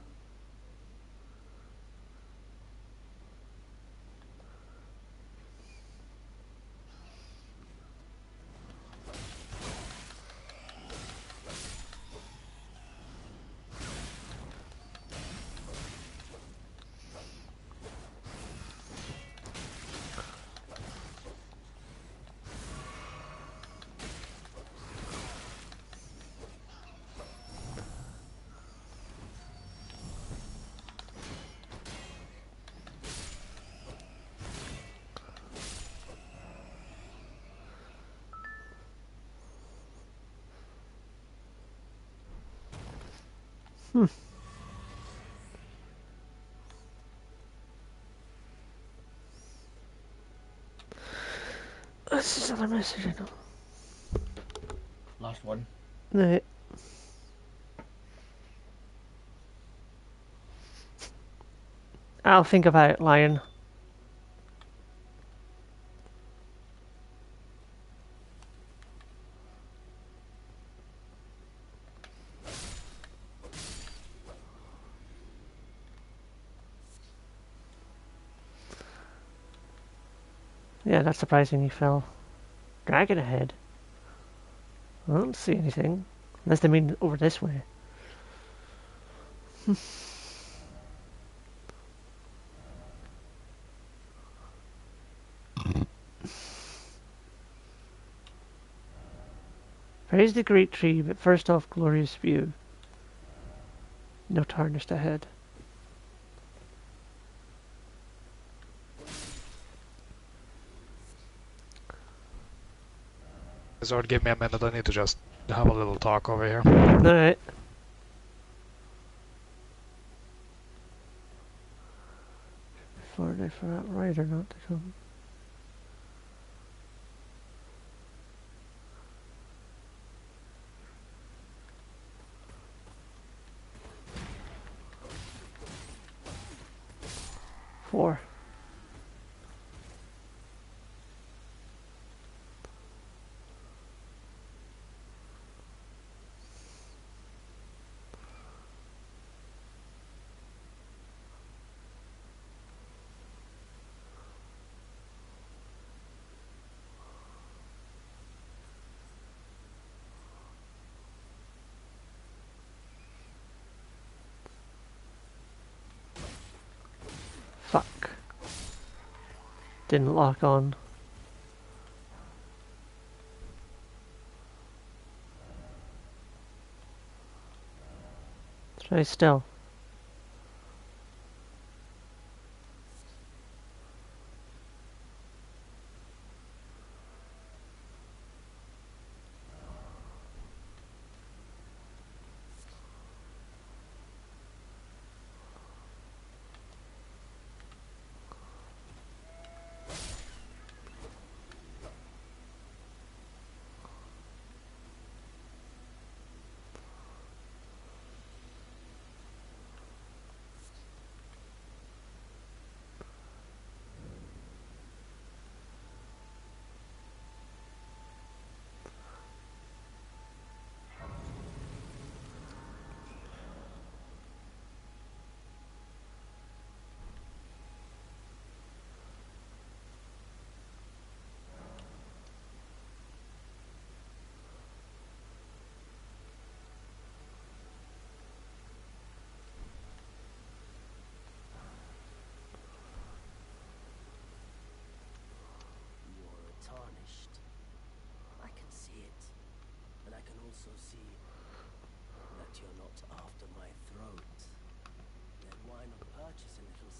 This is another message, I know. Last one. Right. I'll think about it, Lion. Yeah, that's surprising he fell. Dragon ahead. I don't see anything. Unless they mean over this way. Praise the great tree, but first off, glorious view. No tarnished ahead. Zord, give me a minute. I need to just have a little talk over here. Alright. Before they for that rider not to come. Four. Fuck. Didn't lock on. Try still.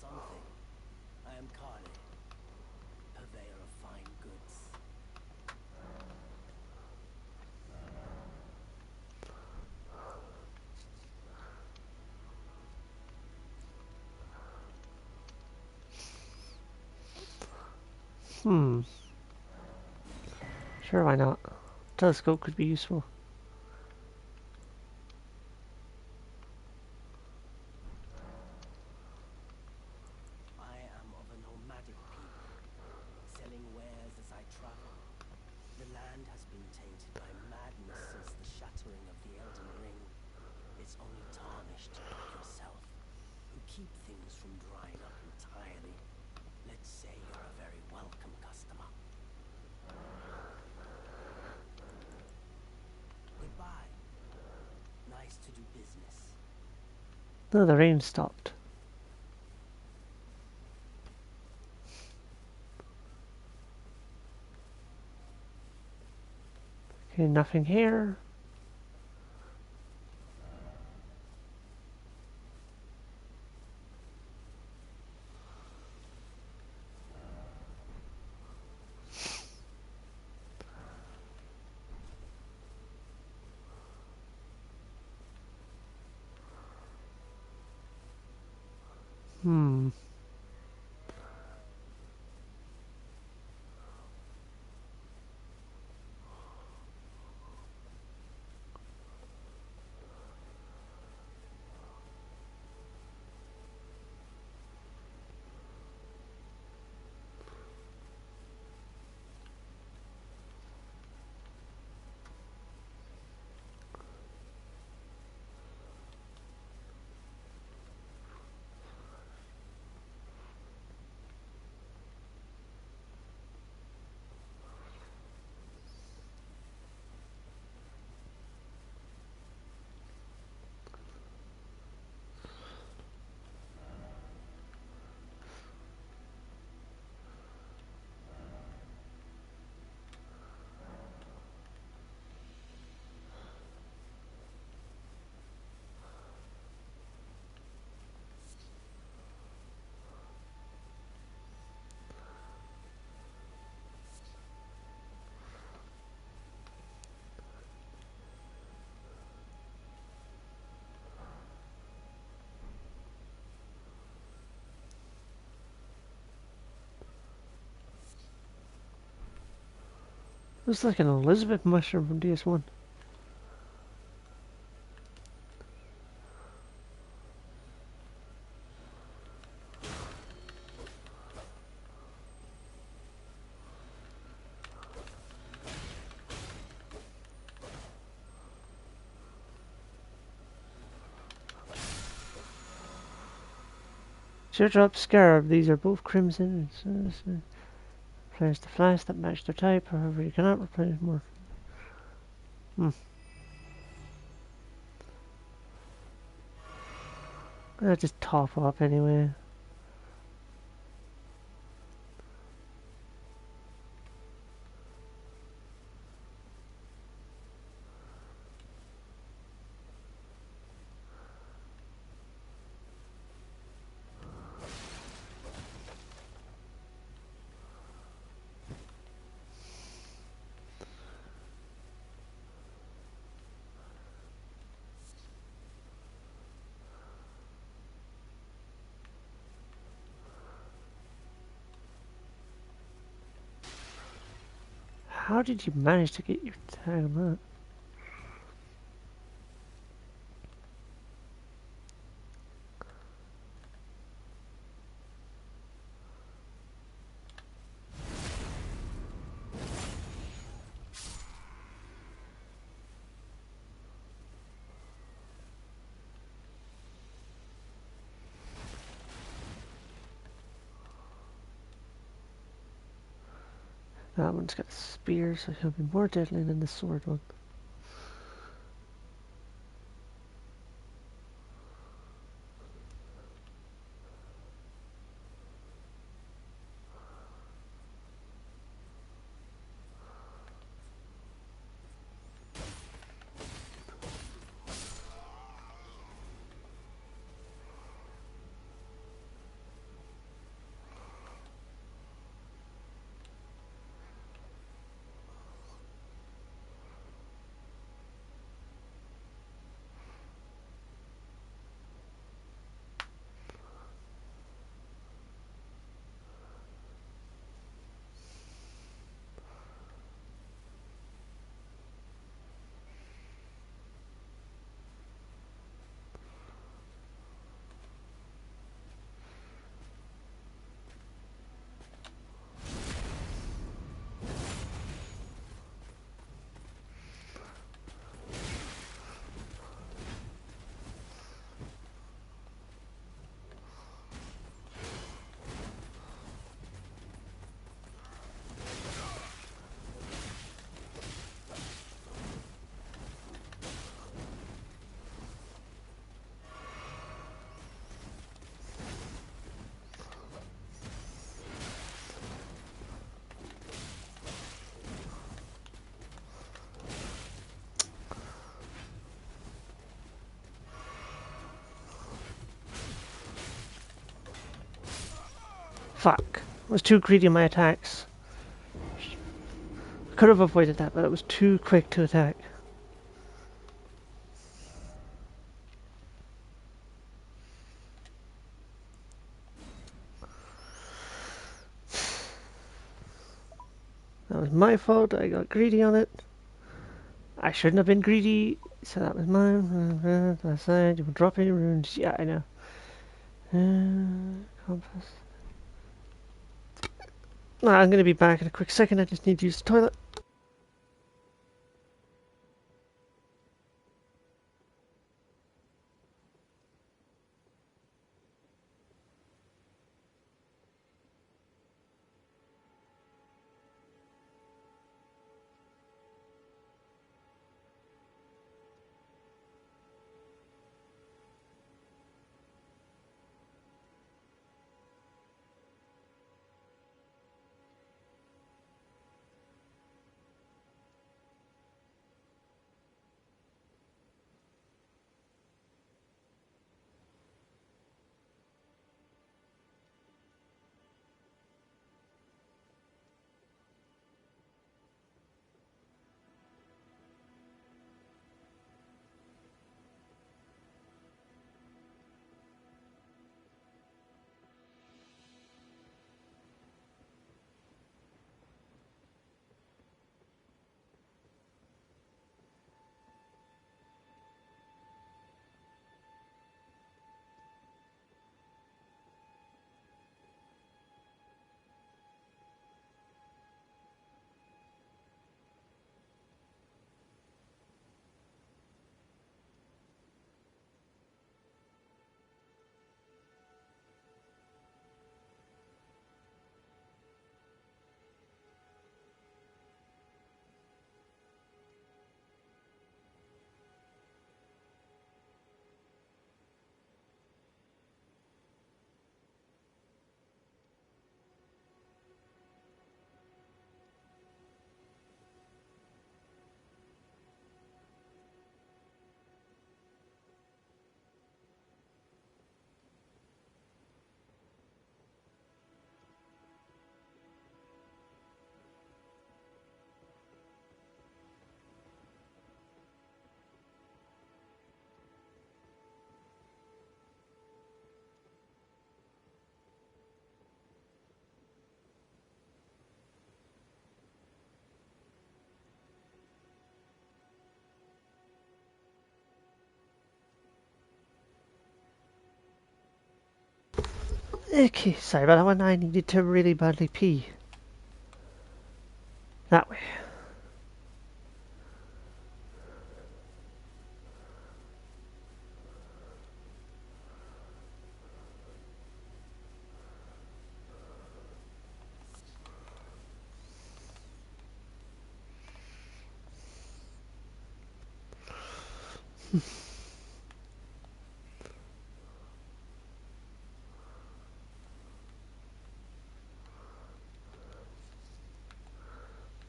something. I am Carly, purveyor of fine goods. Sure, why not? Telescope could be useful. I am of a nomadic people, selling wares as I travel. The land has been tainted by madness since the shattering of the Elden Ring. It's only tarnished like yourself, who keep things from drying up entirely. Let's say you're a very welcome customer. Goodbye. Nice to do business. No, the rain stopped. Okay, nothing here. Looks like an Elizabeth mushroom from DS1. Teardrop Scarab, these are both crimson. Replace the flash that match their type, however you cannot replace more. I'll just top up anyway. How did you manage to get your tag on that? That one's got a spear, so he'll be more deadly than the sword one. Fuck. I was too greedy in my attacks. I could have avoided that, but it was too quick to attack. That was my fault. I got greedy on it. I shouldn't have been greedy, so that was mine. Last side, you will drop any runes. Yeah, I know. Compass. I'm going to be back in a quick second. I just need to use the toilet. Okay, sorry about that one. I needed to really badly pee. That way.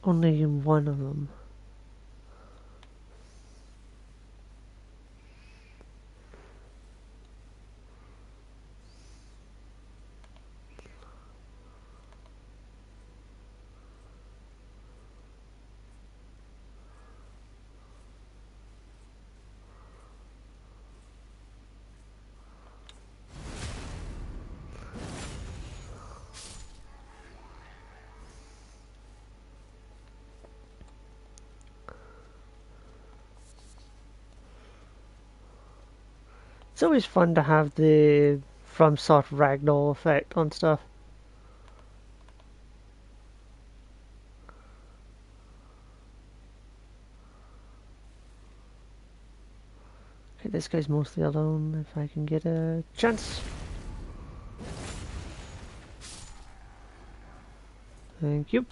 Only in one of them. It's always fun to have the from sort ragdoll effect on stuff. Okay, this guy's mostly alone if I can get a chance. Thank you.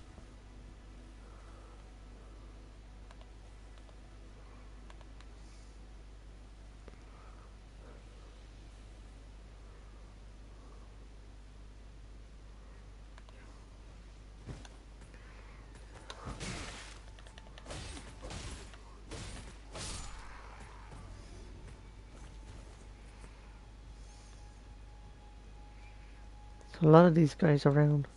A lot of these guys around.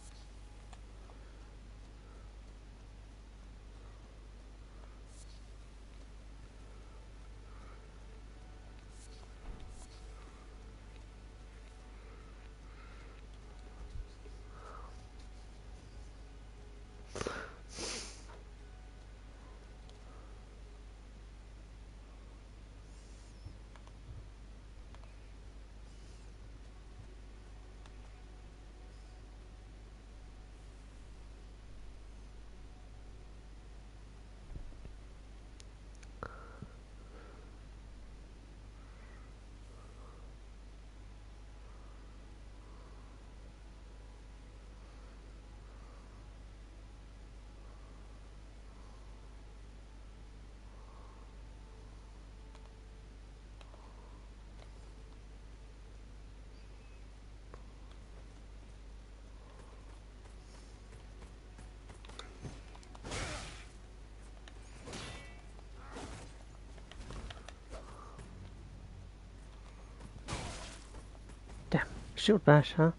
Damn, shield bash, huh?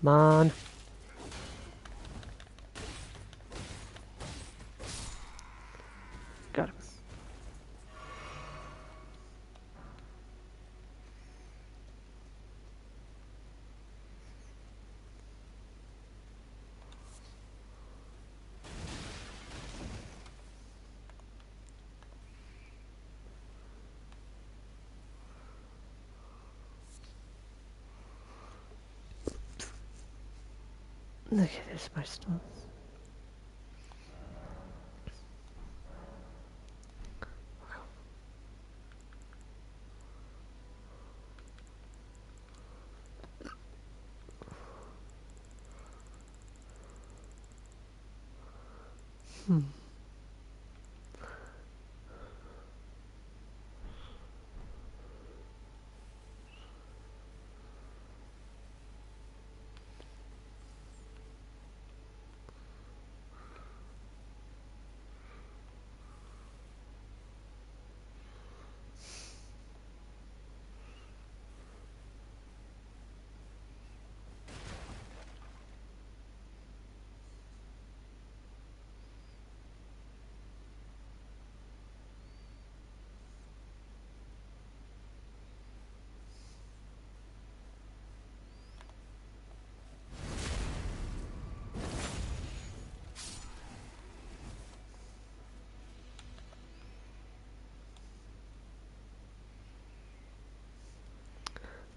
Come on. Got him. Look at this, my stone.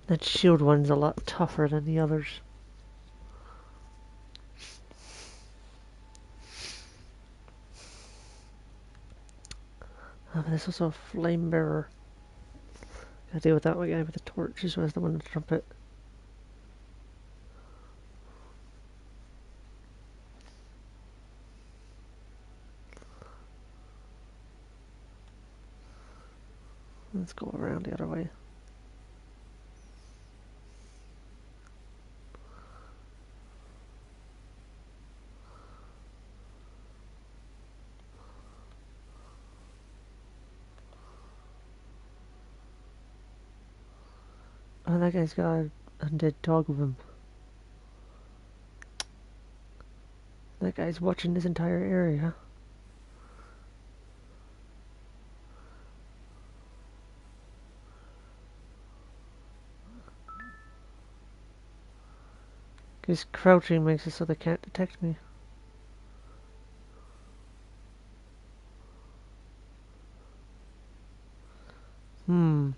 That shield one's a lot tougher than the others. Oh, but there's also a flame bearer. Gotta deal with that guy with the torch as well as the one with the trumpet. Let's go around the other way. Oh, that guy's got an undead dog with him. That guy's watching this entire area. His crouching makes it so they can't detect me. Hmm.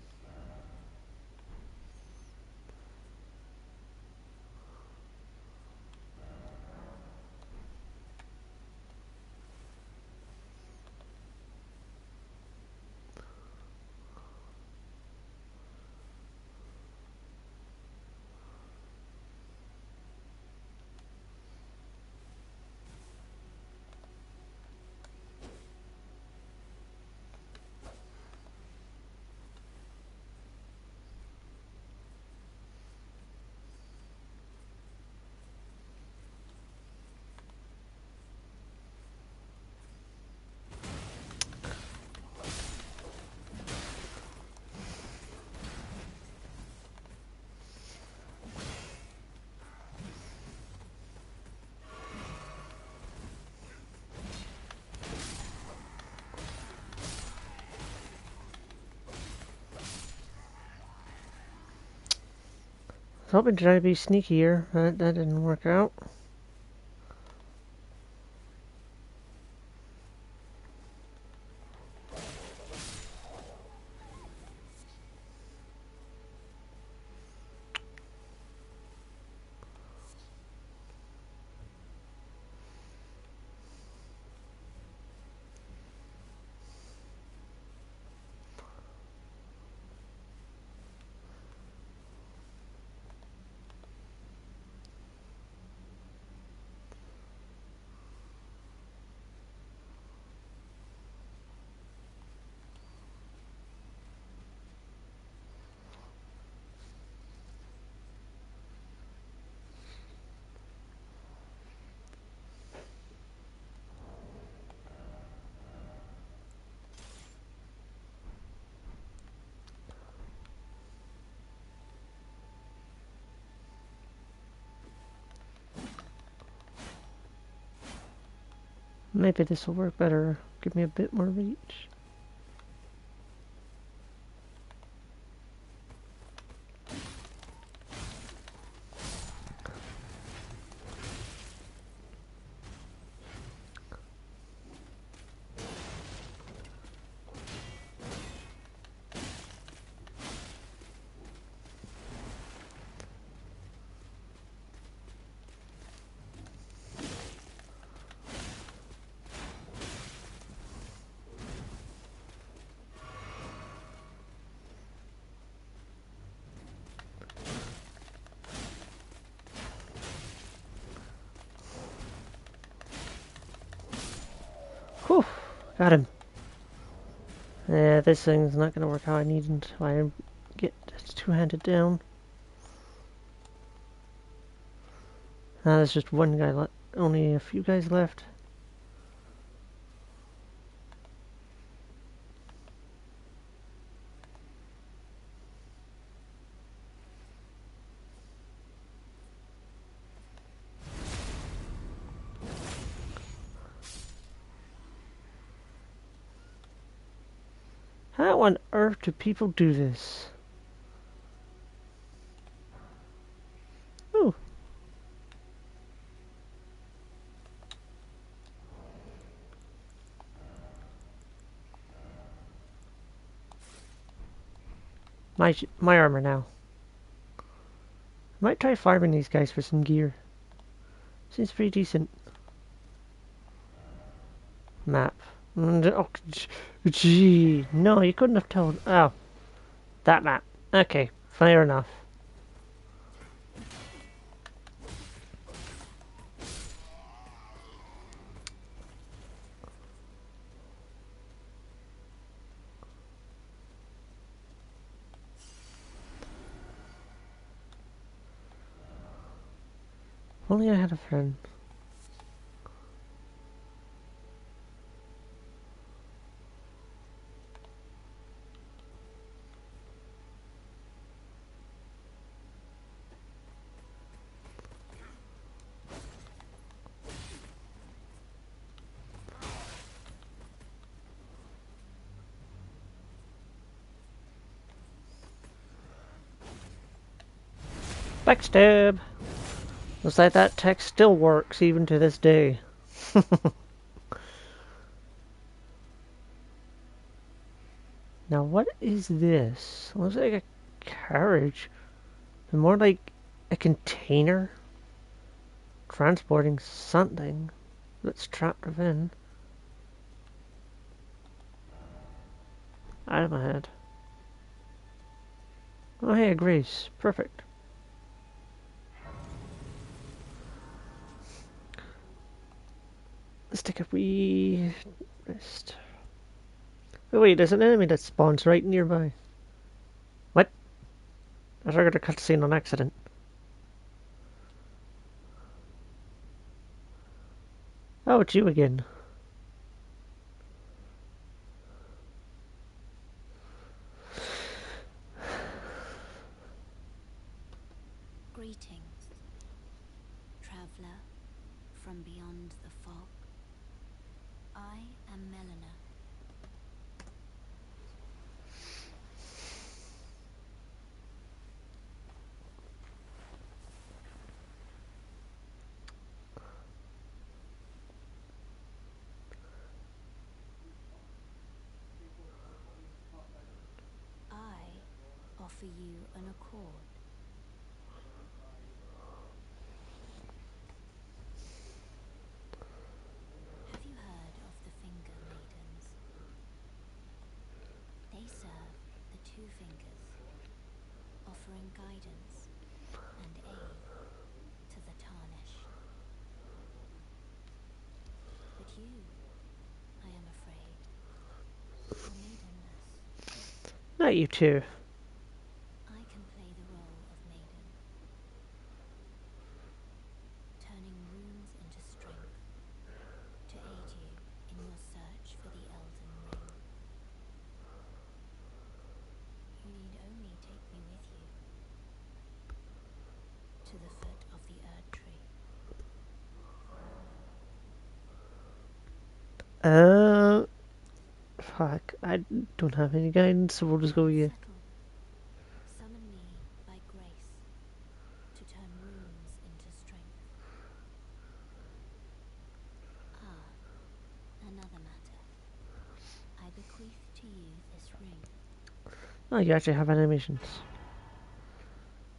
was hoping to try to be sneakier, but that didn't work out. Maybe this will work better. Give me a bit more reach. Whew, got him. Yeah, this thing's not going to work how I need until I get two-handed down. Now there's just one guy left. Only a few guys left. How on earth do people do this? Ooh. My armor now. Might try farming these guys for some gear. Seems pretty decent. Map. Oh, gee. No, you couldn't have told. Oh. That map. Okay, fair enough. Only I had a friend. Backstab! Looks like that text still works even to this day. Now what is this? Looks like a carriage. More like a container transporting something that's trapped within. Out of my head. Oh hey, Grace. Perfect. Let's take a wee rest. Oh wait, there's an enemy that spawns right nearby. What? I triggered a cutscene on accident. Oh, it's you again. Greetings, traveler from beyond the fog. I am Melina. offer you an accord. Have you heard of the Finger Maidens? They serve the Two Fingers, offering guidance and aid to the Tarnished. But you, I am afraid, are maidenless. Not you two. I can play the role of maiden, turning runes into strength to aid you in your search for the Elden Ring. You need only take me with you to the foot of the Erd Tree. Fuck. I don't have any guidance, so we'll just go with you. Settled. Summon me by grace to turn runes into strength. Ah, another matter. I bequeath to you this ring. Oh, you actually have animations.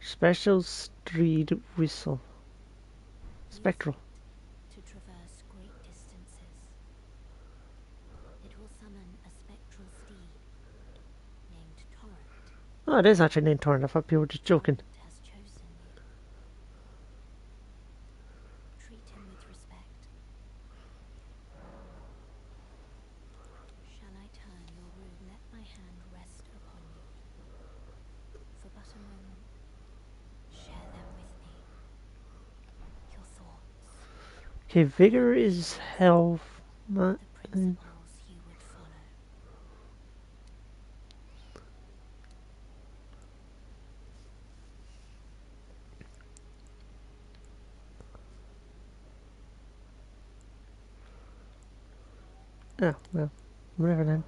Special Street Whistle. Spectral. Use it to traverse great distances. It will summon a spectral steed named Torrent. Oh, it is actually named Torrent. I thought people were just joking. Torrent has chosen you. Treat him with respect. Shall I turn your rune? Let my hand rest upon you. For but a moment, share them with me. Your thoughts, Okay, Vigor is health. the principles you would follow. Oh, well. Whatever then.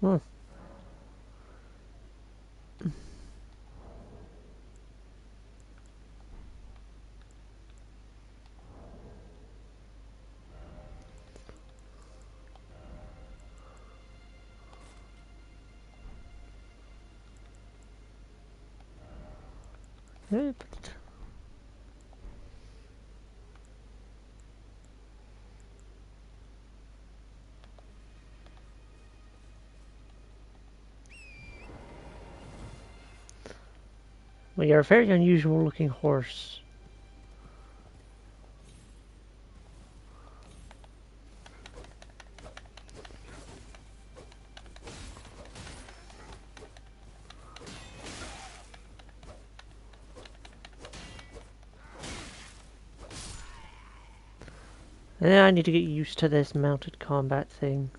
Hmm. Yeah, but well, you're a very unusual looking horse. Yeah, I need to get used to this mounted combat thing.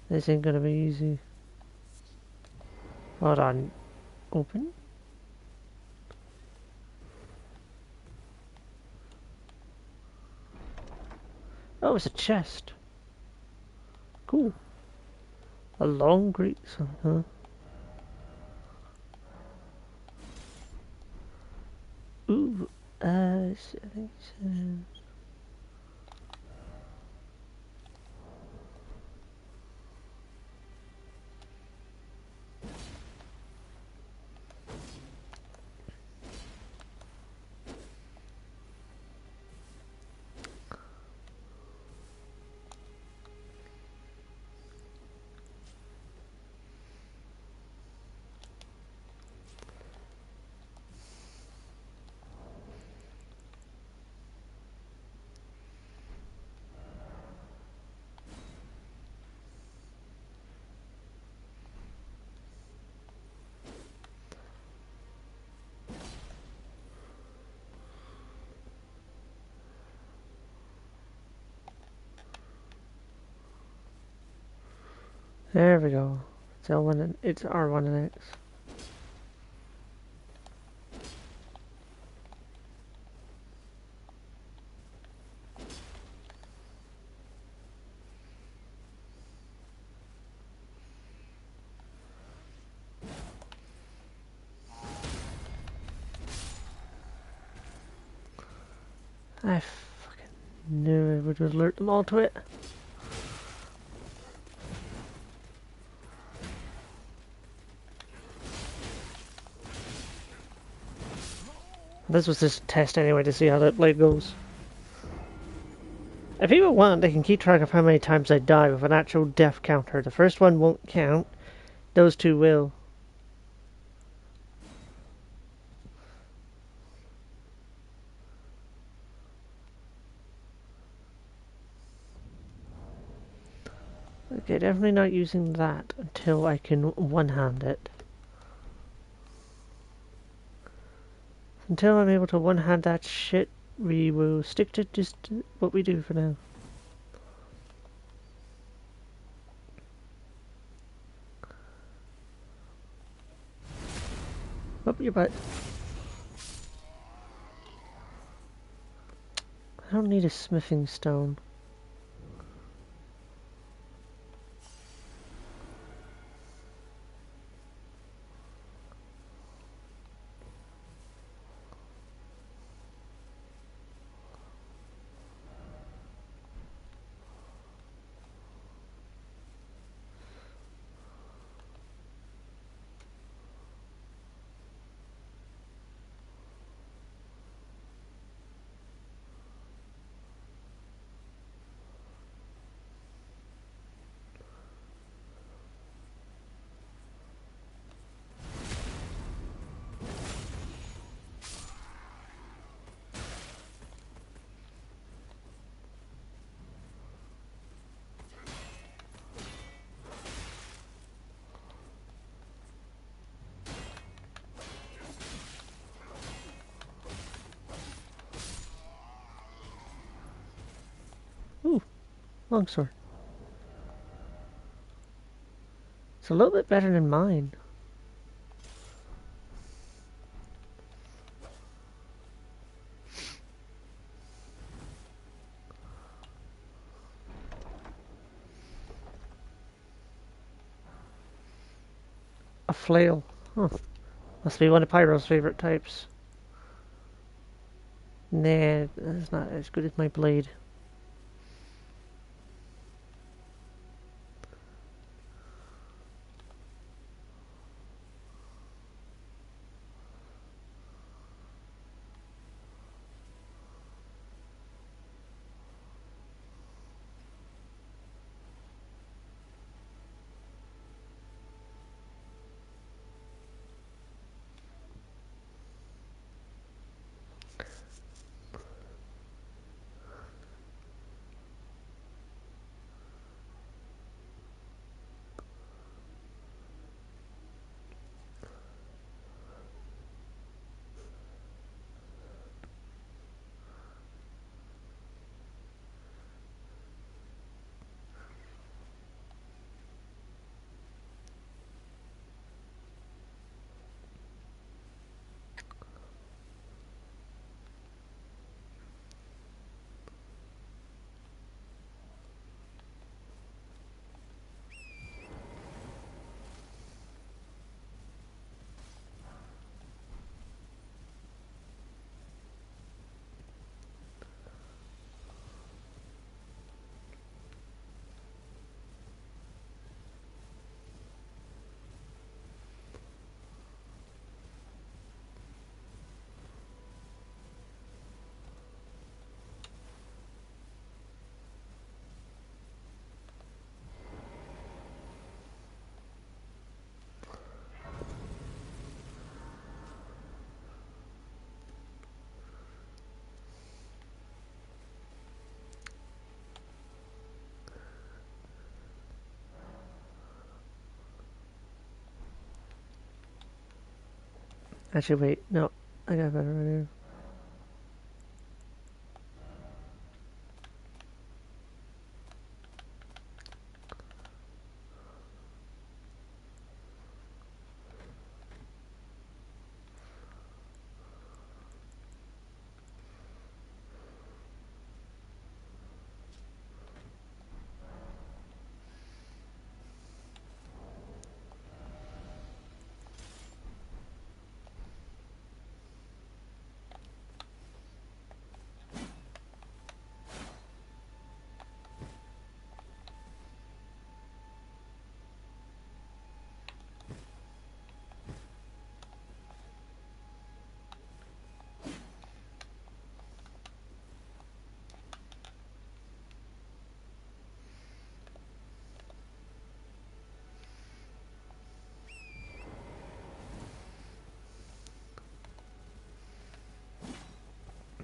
This ain't gonna be easy. Hold on. Open? Oh, it's a chest. Cool. A long great... Huh? Ooh. I think so. There we go. It's L1 and it's R1 and X. I fucking knew I would alert them all to it. This was just a test anyway to see how that blade goes. If people want, they can keep track of how many times I die with an actual death counter. The first one won't count, those two will. Okay, definitely not using that until I can one-hand it. Until I'm able to one-hand that shit, we will stick to just what we do for now. Up your butt. I don't need a smithing stone. Ooh, longsword. It's a little bit better than mine. A flail. Huh. Must be one of Pyro's favorite types. Nah, that's not as good as my blade. Actually, wait, no. I got a better idea.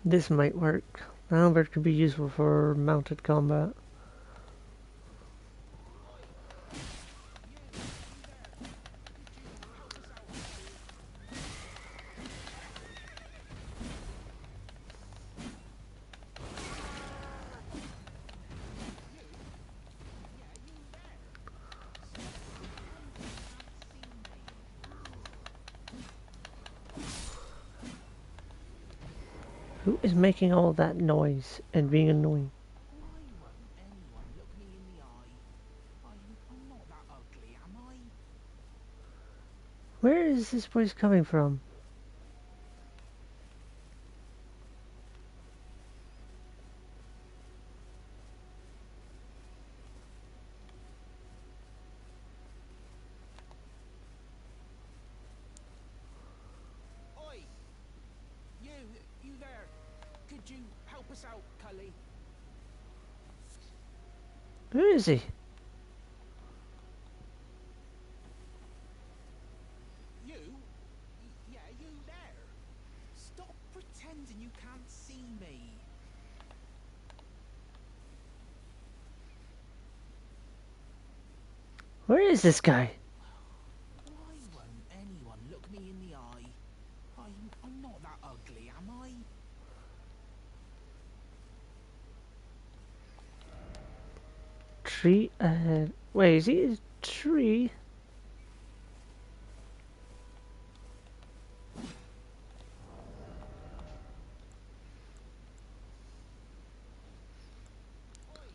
This might work. However, it could be useful for mounted combat. Who is making all that noise and being annoying? Why won't anyone look me in the eye? I'm not that ugly, am I? Where is this voice coming from? Oi! You there? Could you help us out, Cully? Who is he? Yeah, you there? Stop pretending you can't see me. Where is this guy? Why won't anyone look me in the eye? I'm not that ugly, am I? Tree ahead. Wait, is he a tree? Oi!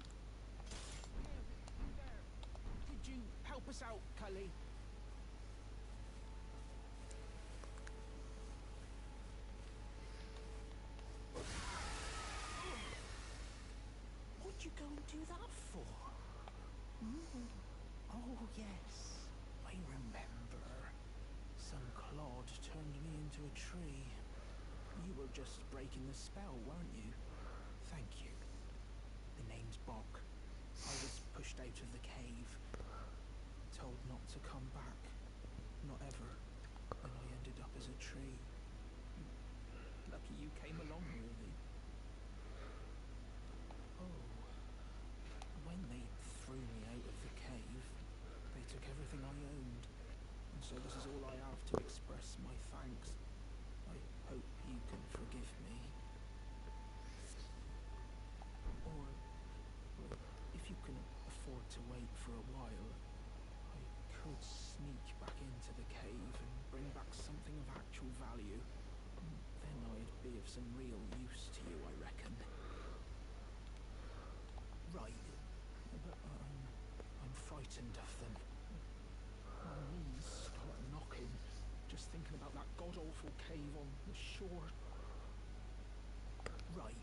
You there? Could you help us out, Cully? What'd you go and do that for? Oh, yes. I remember. Some clod turned me into a tree. You were just breaking the spell, weren't you? Thank you. The name's Bok. I was pushed out of the cave. Told not to come back. Not ever. And I ended up as a tree. Lucky you came along, really. Oh. When they threw me out of the cave, they took everything I owned. And so this is all I have to express my thanks. I hope you can forgive me. Or if you can afford to wait for a while, I could sneak back into the cave and bring back something of actual value. Then I'd be of some real use to you, I reckon. Right, but I'm frightened of them. My knees start knocking, just thinking about that god-awful cave on the shore. Right,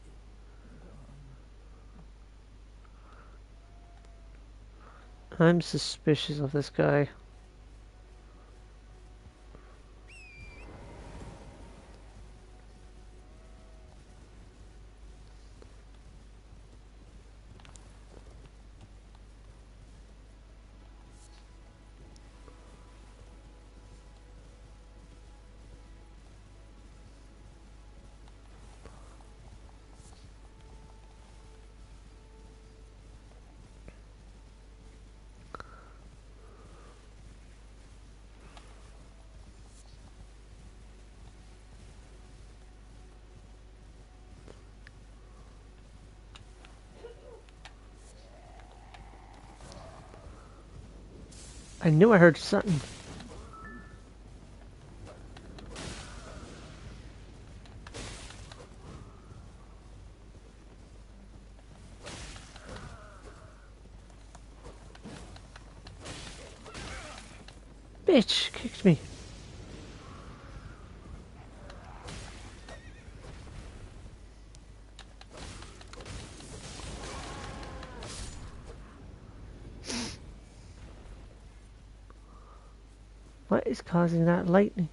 but I'm suspicious of this guy. I knew I heard something. Bitch kicked me. What is causing that lightning?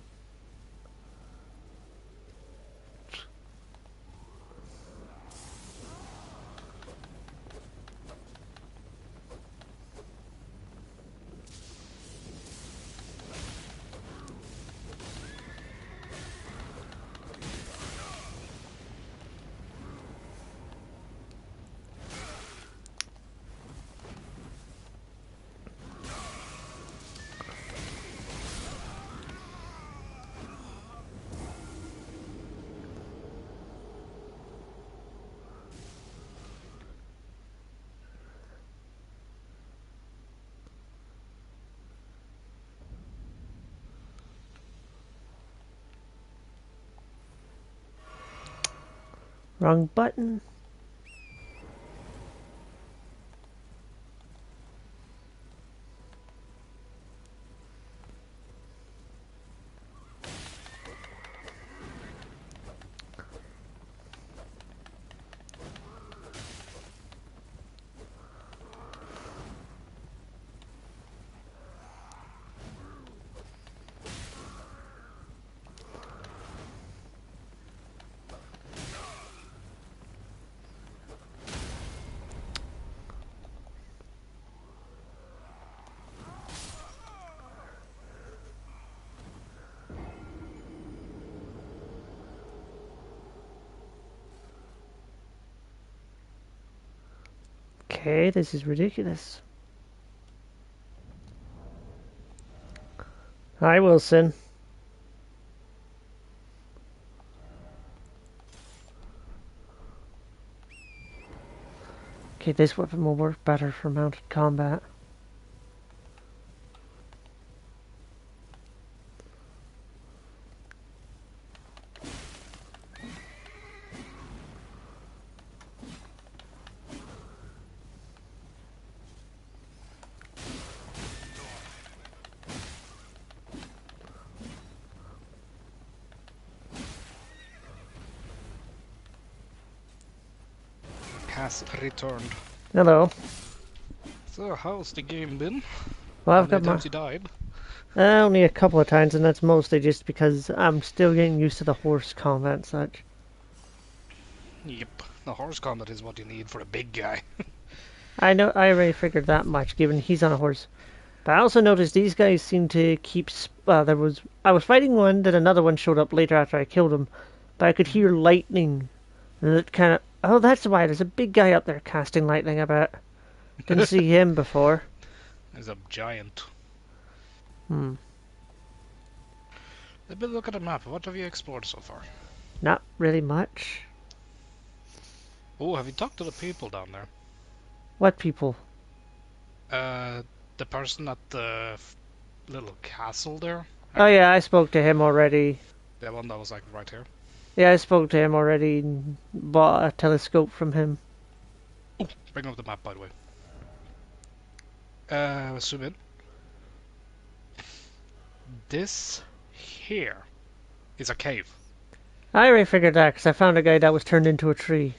Wrong button. Okay, this is ridiculous. Hi, Wilson. Okay, this weapon will work better for mounted combat. Has returned. Hello. So, how's the game been? Well, How I've many got my... times you died? Only a couple of times, and that's mostly just because I'm still getting used to the horse combat and such. Yep, the horse combat is what you need for a big guy. I know, I already figured that much, given he's on a horse. But I also noticed these guys seem to keep... I was fighting one, then another one showed up later after I killed him. But I could hear lightning. And it kind of... Oh, that's why. There's a big guy up there casting lightning, I bet. Didn't see him before. He's a giant. Hmm. Let me look at the map. What have you explored so far? Not really much. Oh, have you talked to the people down there? What people? The person at the little castle there? Oh yeah, I spoke to him already. The one that was like right here. Yeah, I spoke to him already and bought a telescope from him. Bring up the map, by the way. Zoom in. This here is a cave. I already figured that because I found a guy that was turned into a tree.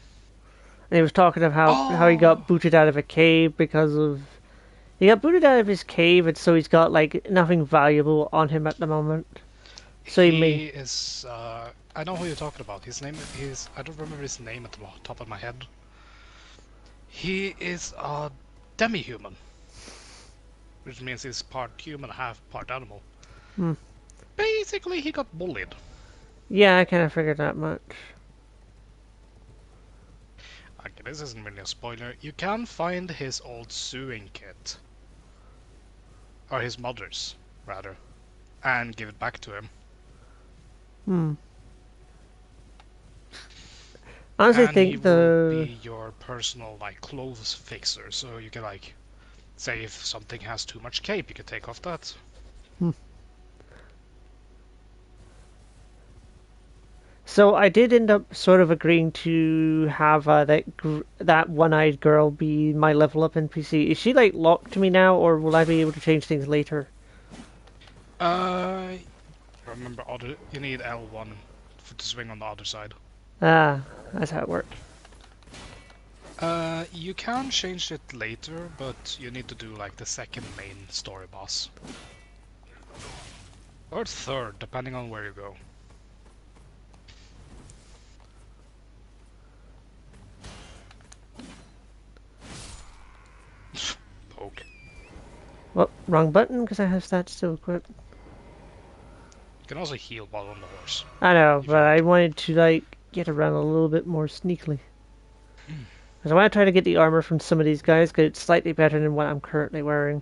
And he was talking of how he got booted out of a cave because of... He got booted out of his cave, and so he's got, like, nothing valuable on him at the moment. So He is, I know who you're talking about. His name is... I don't remember his name at the top of my head. He is a demi-human. Which means he's part human, half part animal. Hmm. Basically, he got bullied. Yeah, I kind of figured that much. Okay, this isn't really a spoiler. You can find his old sewing kit. Or his mother's, rather. And give it back to him. Hmm. Honestly, And think he the... will be your personal, like, clothes fixer. So you can, like, say if something has too much cape, you can take off that. So I did end up sort of agreeing to have that one-eyed girl be my level up NPC. Is she like locked to me now, or will I be able to change things later? Remember, you need L1 to swing on the other side. Ah, that's how it works. You can change it later, but you need to do like the second main story boss. Or third, depending on where you go. Poke. Well, wrong button because I have stats still equipped. You can also heal while on the horse. I know, If but I wanted to like get around a little bit more sneakily. Because I want to try to get the armor from some of these guys, because it's slightly better than what I'm currently wearing.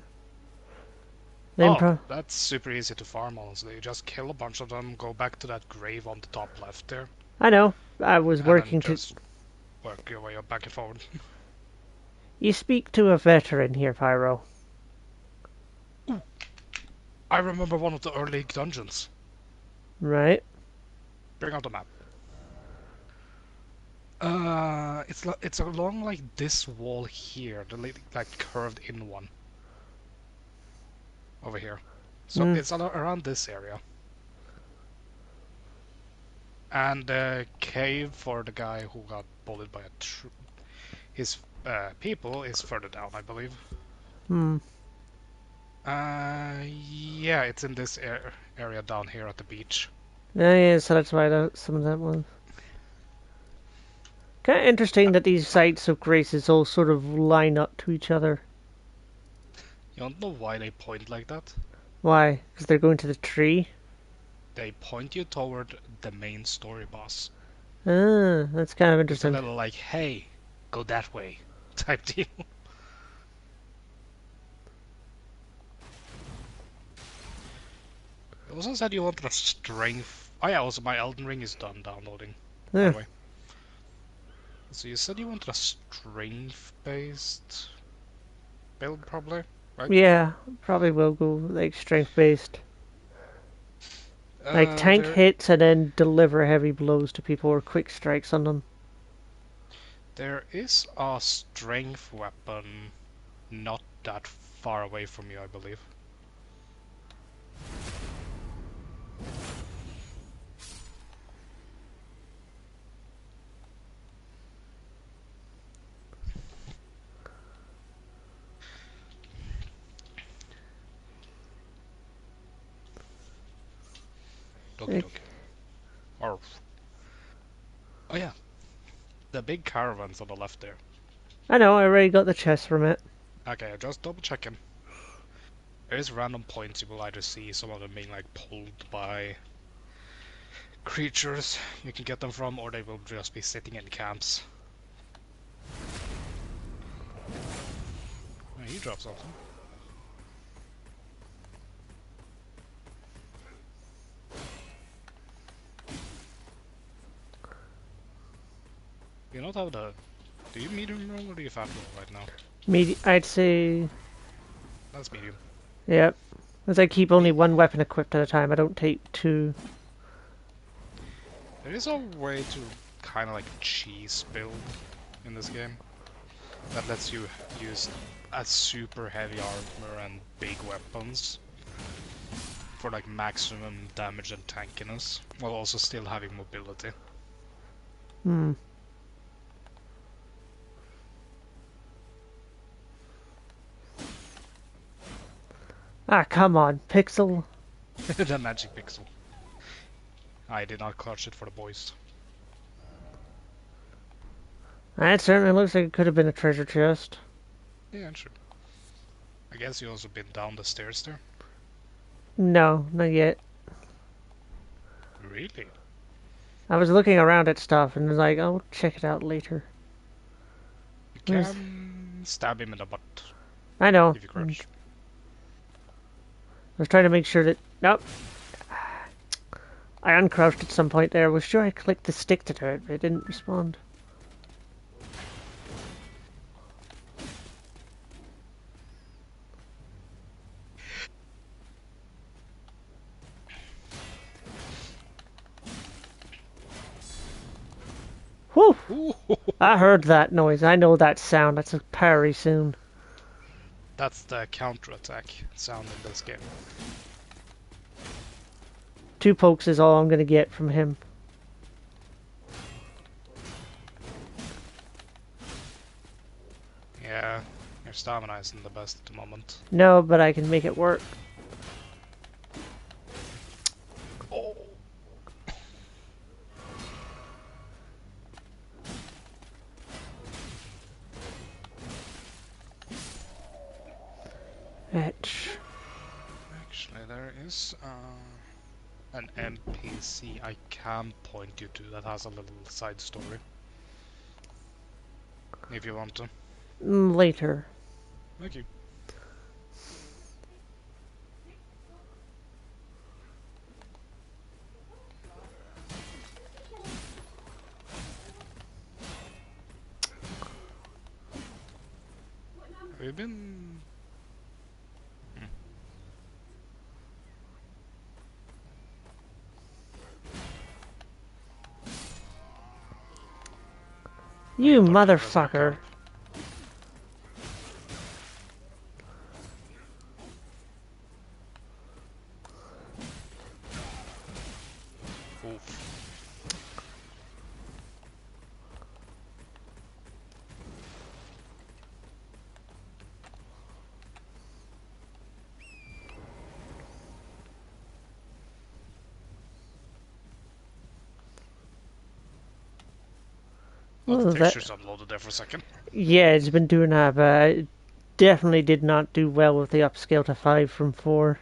That's super easy to farm, honestly. You just kill a bunch of them, go back to that grave on the top left there. I know. I was And working then to... just work your way up back and forward. You speak to a veteran here, Pyro. I remember one of the early dungeons. Right. Bring out the map. It's along like this wall here, the like curved in one over here. So Hmm. it's around this area. And the cave for the guy who got bullied by his people is further down, I believe. Hmm. Yeah, it's in this area down here at the beach. Yeah, so that's why some of that was. Kind of interesting that these sites of graces all sort of line up to each other. You don't know why they point like that? Why? Because they're going to the tree? They point you toward the main story boss. Ah, that's kind of It's a interesting. little like, hey, go that way type deal. You also said you wanted a strength. Oh yeah, also my Elden Ring is done downloading, by Yeah. the way. So you said you wanted a strength-based build, probably, right? Yeah, probably will go like strength based. Like tank There hits and then deliver heavy blows to people or quick strikes on them. there is a strength weapon not that far away from you, I believe. Doki Like, doki. Or oh yeah, the big caravans on the left there. I know, I already got the chest from it. Okay, just double checking. There is random points you will either see some of them being like pulled by creatures you can get them from, or they will just be sitting in camps. Oh, he dropped something. You not have the. Do you medium roll or do you fat roll right now? I'd say, That's medium. yep. As I keep only Me. one weapon equipped at a time, I don't take two. There is a way to kind of like cheese build in this game that lets you use a super heavy armor and big weapons for like maximum damage and tankiness, while also still having mobility. Hmm. Ah, come on, Pixel. The magic pixel. I did not clutch it for the boys. That certainly looks like it could have been a treasure chest. Yeah, sure. I guess you also been down the stairs there. No, not yet. Really? I was looking around at stuff and was like, I'll check it out later. You Where's... can stab him in the butt I know. if you I crouch. was trying to make sure that... Nope. I uncrouched at some point there. I was sure I clicked the stick to do it, but it didn't respond. Whew! Ooh, I heard that noise. I know that sound. That's a parry soon. that's the counterattack sound in this game. 2 pokes is all I'm going to get from him. Yeah, your stamina isn't the best at the moment. No, but I can make it work. Oh, Etch. actually, there is an NPC I can point you to that has a little side story. If you want to. Later. Thank you. We've been. Hmm. You thought that was our motherfucker. camp. Oof. Oh, the Oh, that. textures uploaded there for a second. Yeah, it's been doing that, but it definitely did not do well with the upscale to 5 from 4.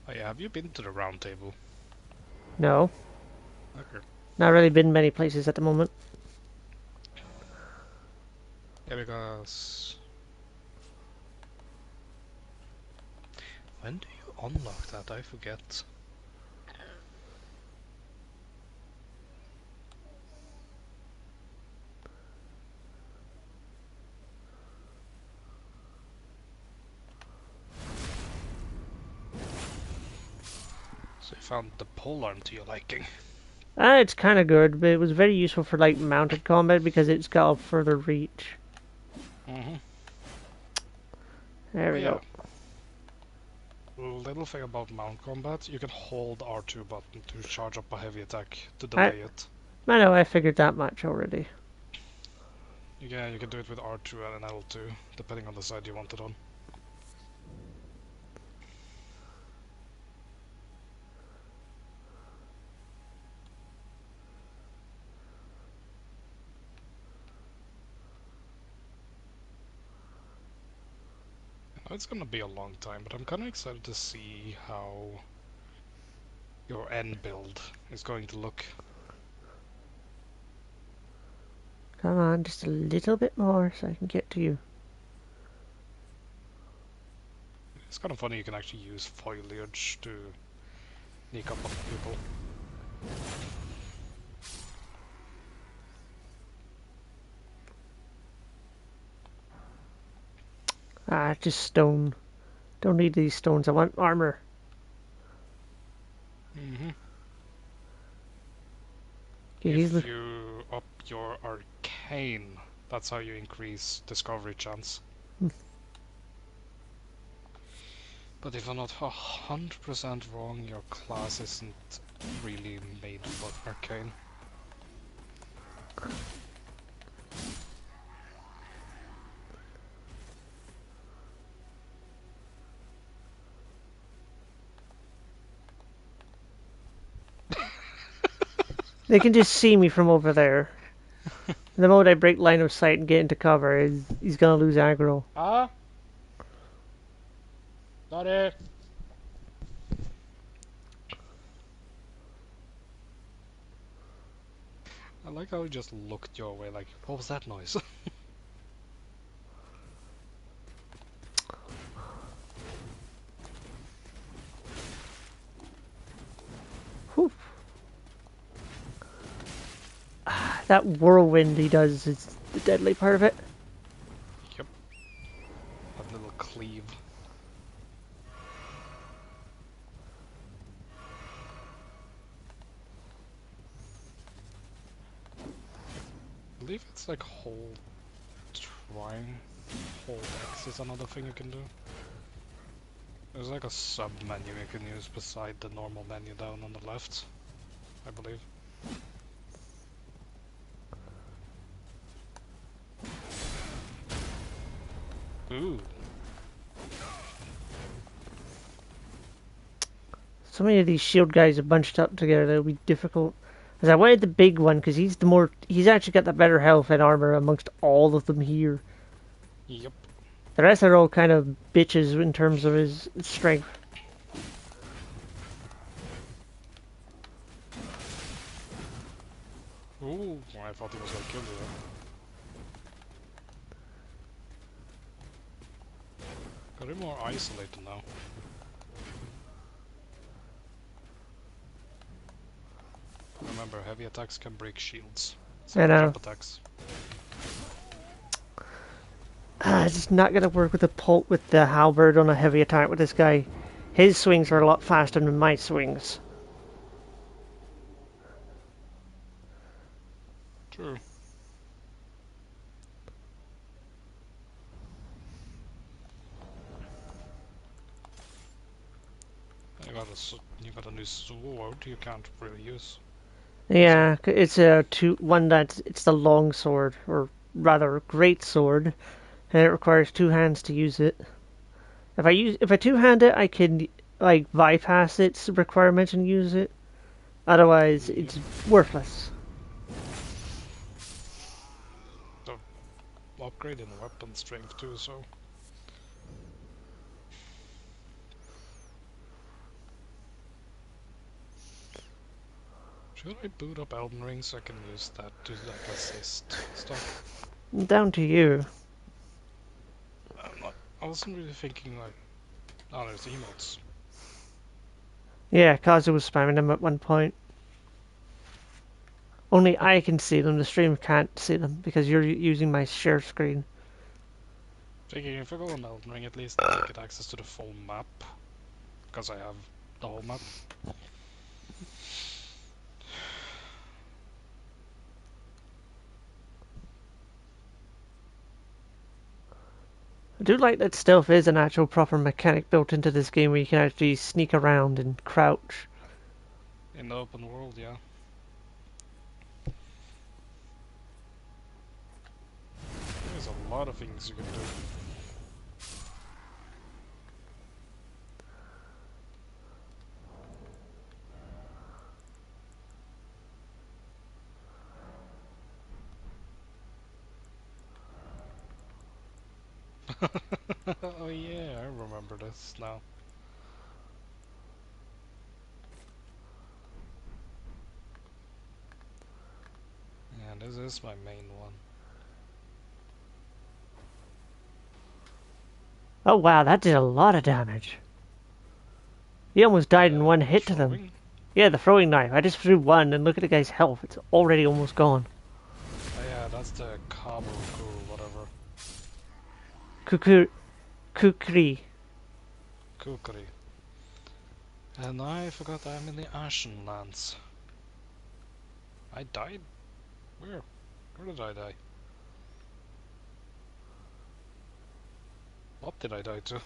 Oh yeah, have you been to the round table? No, Okay. not really been many places at the moment. Yeah, because... When do you unlock that? I forget. So you found the polearm to your liking. It's kind of good, but it was very useful for like mounted combat because it's got a further reach. Mm-hmm. There Oh we yeah. go. Little thing about mount combat, you can hold R2 button to charge up a heavy attack to I delay it. I know I figured that much already. Yeah, you can do it with R2 and an L2, depending on the side you want it on. I know it's gonna be a long time, but I'm kinda excited to see how your end build is going to look. Come on, just a little bit more so I can get to you. It's kind of funny you can actually use foliage to sneak up on people. Ah, just stone. Don't need these stones. I want armor. Mm-hmm. Okay, If you up your arcane, that's how you increase discovery chance. But if I'm not 100% wrong, your class isn't really made for arcane. They can just see me from over there. The moment I break line of sight and get into cover, he's gonna lose aggro. Ah? Sorry. I like how he just looked your way like, what was that noise? Whew. That whirlwind he does is the deadly part of it. Yep. That little cleave. I believe it's like hold trying. Hold X is another thing you can do. There's like a sub menu you can use beside the normal menu down on the left, I believe. Ooh. So many of these shield guys are bunched up together that it'll be difficult. As I wanted the big one because he's actually got the better health and armor amongst all of them here. Yep. The rest are all kind of bitches in terms of his strength. Ooh, I thought he was gonna kill you there. Got him more isolated now. Remember, heavy attacks can break shields. I Same with know. jump attacks. It's not gonna work with the halberd on a heavy attack with this guy. His swings are a lot faster than my swings. True. You got a new sword you can't really use. Yeah, it's it's the long sword, or rather great sword, and it requires two hands to use it. If I two hand it, I can like bypass its requirement and use it. Otherwise, it's worthless. So, upgrading weapon strength too, so. Should I boot up Elden Ring so I can use that to like assist stuff? Down to you. I wasn't really thinking like, oh, there's emotes. Yeah, Kazu was spamming them at one point. Only I can see them. The stream can't see them because you're using my share screen. Thinking if I go on Elden Ring, at least I get access to the full map because I have the whole map. I do like that stealth is an actual proper mechanic built into this game where you can actually sneak around and crouch. In the open world, yeah. There's a lot of things you can do. Oh yeah, I remember this now. Yeah, this is my main one. Oh wow, that did a lot of damage. He almost died in one hit to them. Throwing? Yeah, the throwing knife. I just threw one and look at the guy's health. It's already almost gone. Oh yeah, that's the Kabuku, whatever. Kukri. Kukri. And I forgot I'm in the Ashen Lands. I died? Where? Where did I die? What did I die to?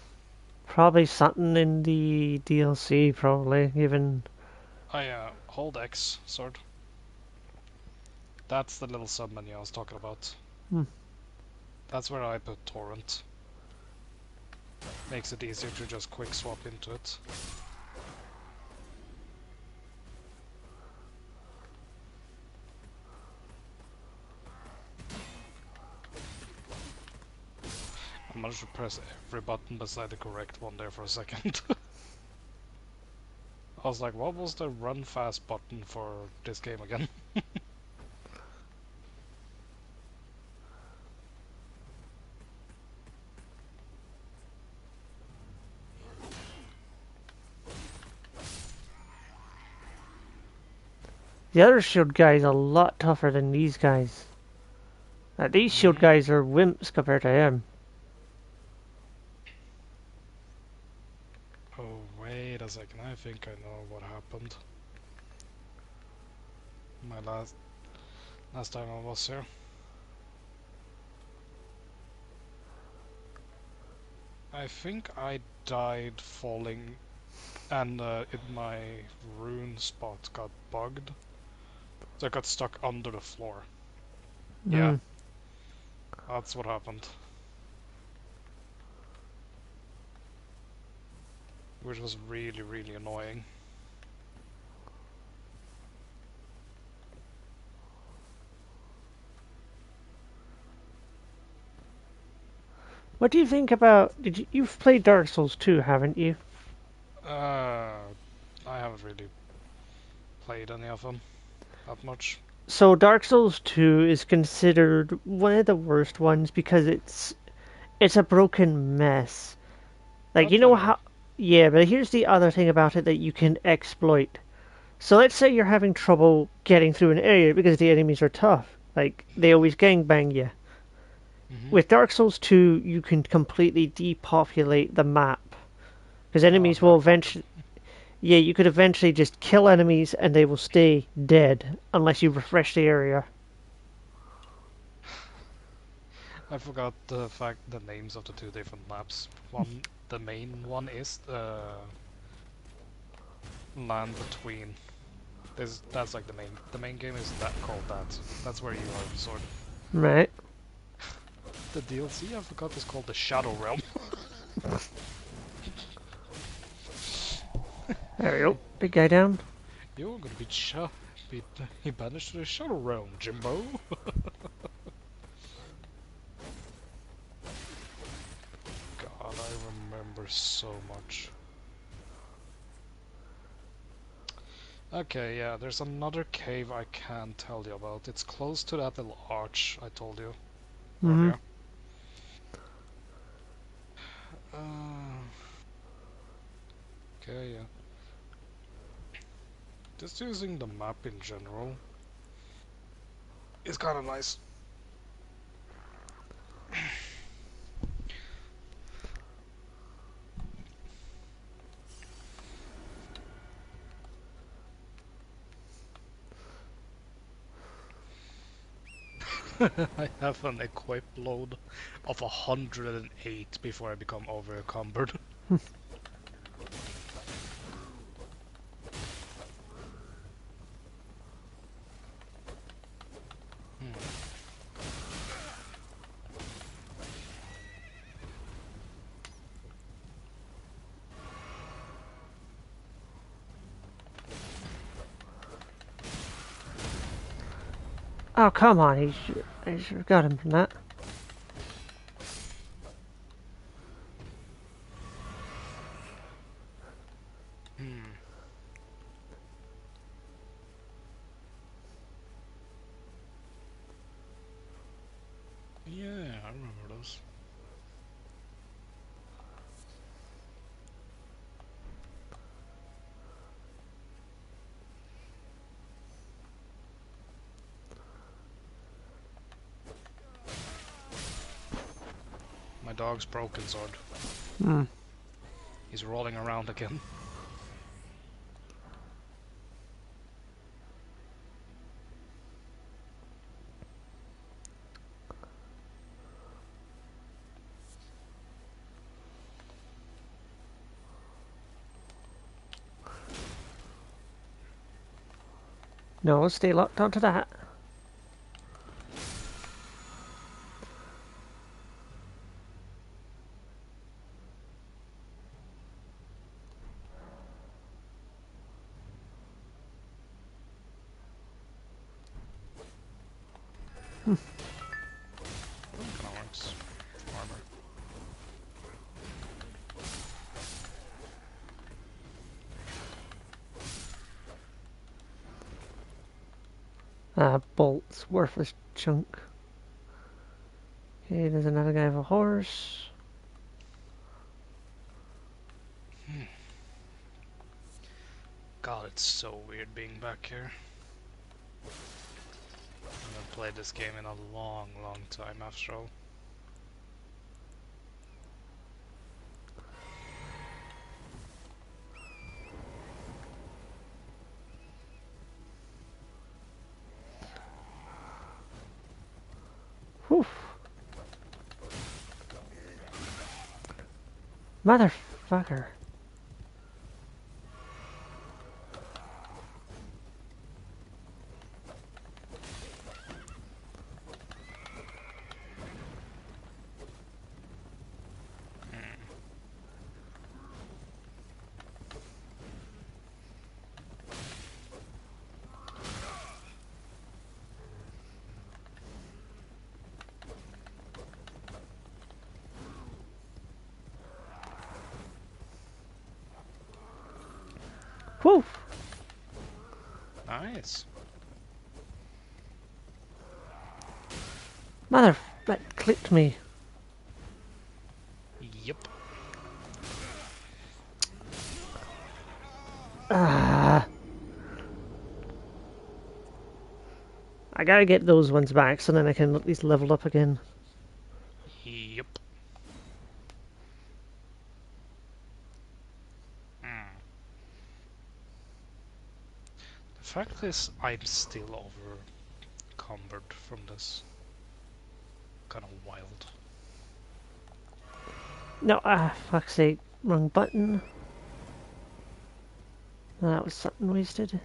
Probably something in the DLC, probably. Even... Oh yeah, hold X, sword. That's the little sub-menu I was talking about. That's where I put torrent. Makes it easier to just quick swap into it. I managed to press every button beside the correct one there for a second. I was like, what was the run fast button for this game again? The other shield guys are a lot tougher than these guys. These shield guys are wimps compared to him. Oh, wait a second, I think I know what happened. My last time I was here. I think I died falling and my rune spot got bugged. So I got stuck under the floor. Yeah. That's what happened. Which was really, really annoying. What do you think about... You've played Dark Souls 2, haven't you? I haven't really played any of them that much. So Dark Souls 2 is considered one of the worst ones because it's a broken mess. Like, you know how... Yeah, but here's the other thing about it that you can exploit. So let's say you're having trouble getting through an area because the enemies are tough. Like, they always gangbang you. Hmm. With Dark Souls 2, you can completely depopulate the map. Because Oh, enemies no, will fuck it. eventually... Yeah, you could eventually just kill enemies and they will stay dead unless you refresh the area. I forgot the names of the two different maps. The main one is Land Between. That's like the main game is that called that. That's where you are sort of. Right. The DLC I forgot is called the Shadow Realm. There we go. Big guy down. You're gonna be banished to the Shadow Realm, Jimbo. God, I remember so much. Okay, yeah, there's another cave I can't tell you about. It's close to that little arch I told you Mm-hmm. earlier. Uh, okay, yeah. Just using the map in general is kind of nice. I have an equip load of 108 before I become over encumbered. Hmm. Oh, come on. I should have got him from that. Hmm. Yeah, I remember those. My dog's broken sword. Hmm. He's rolling around again. No, stay locked onto that. Kinda works. Armor. Ah, bolts. Worthless chunk. Okay, there's another guy with a horse. God, it's so weird being back here. I haven't played this game in a long, long time after all. Whew. Motherfucker. Whew. Nice. Mother... That clipped me. Yep. Ah. I gotta get those ones back so then I can at least level up again. fact is, I'm still overcumbered from this. Kind of wild. No, fuck's sake. Wrong button. That was something wasted.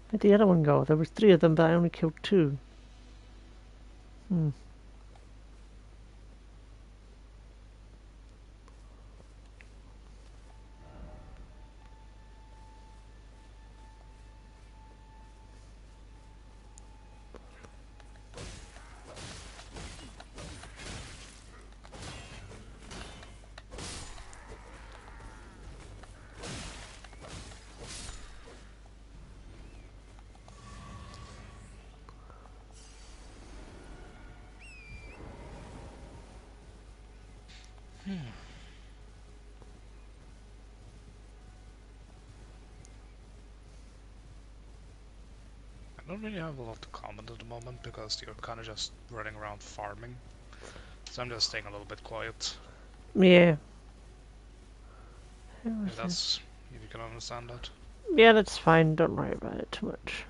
Where'd the other one go? There was 3 of them, but I only killed 2. Hmm. I don't really have a lot to comment at the moment because you're kind of just running around farming. So I'm just staying a little bit quiet. Yeah. If that's... if you can understand that. Yeah, that's fine. Don't worry about it too much.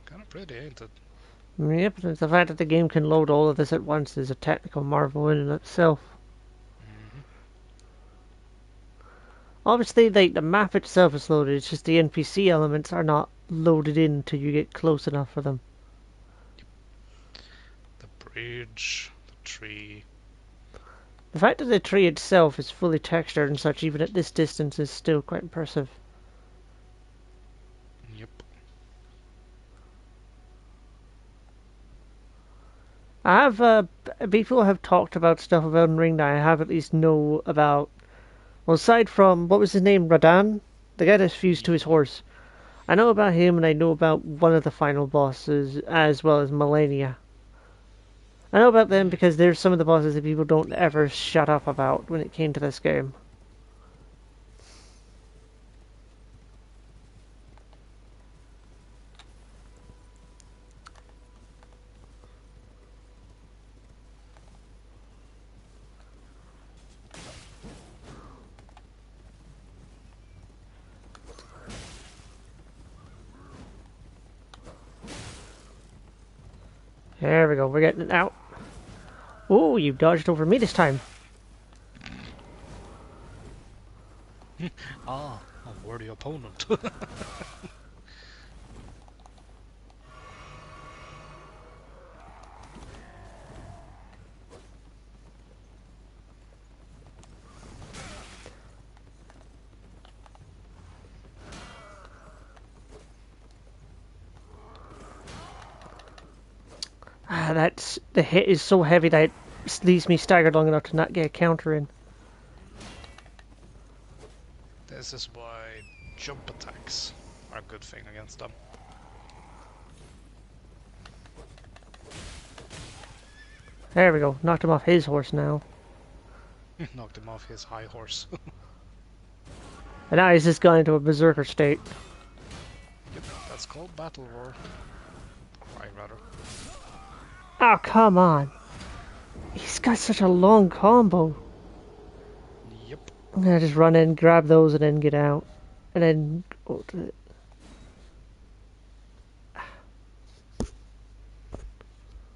Kind of pretty, ain't it? Yep, the fact that the game can load all of this at once is a technical marvel in and itself. Mm-hmm. Obviously, like, the map itself is loaded, it's just the NPC elements are not loaded in until you get close enough for them. The bridge, the tree. The fact that the tree itself is fully textured and such, even at this distance, is still quite impressive. Yep. I have, people have talked about stuff of Elden Ring that I have at least know about. Well, aside from, what was his name, Radan? The guy that fused to his horse. I know about him, and I know about one of the final bosses, as well as Melania. I know about them because they're some of the bosses that people don't ever shut up about when it came to this game. There we go, we're getting it out. Oh, you dodged over me this time. Ah, a worthy opponent. That's the hit is so heavy that it leaves me staggered long enough to not get a counter in. This is why jump attacks are a good thing against them. There we go, knocked him off his horse now. Knocked him off his high horse. And now he's just gone into a berserker state. Yep, that's called battle roar. Cry rather. Oh, come on. He's got such a long combo. Yep. I'm gonna just run in, grab those, and then get out. And then go to it.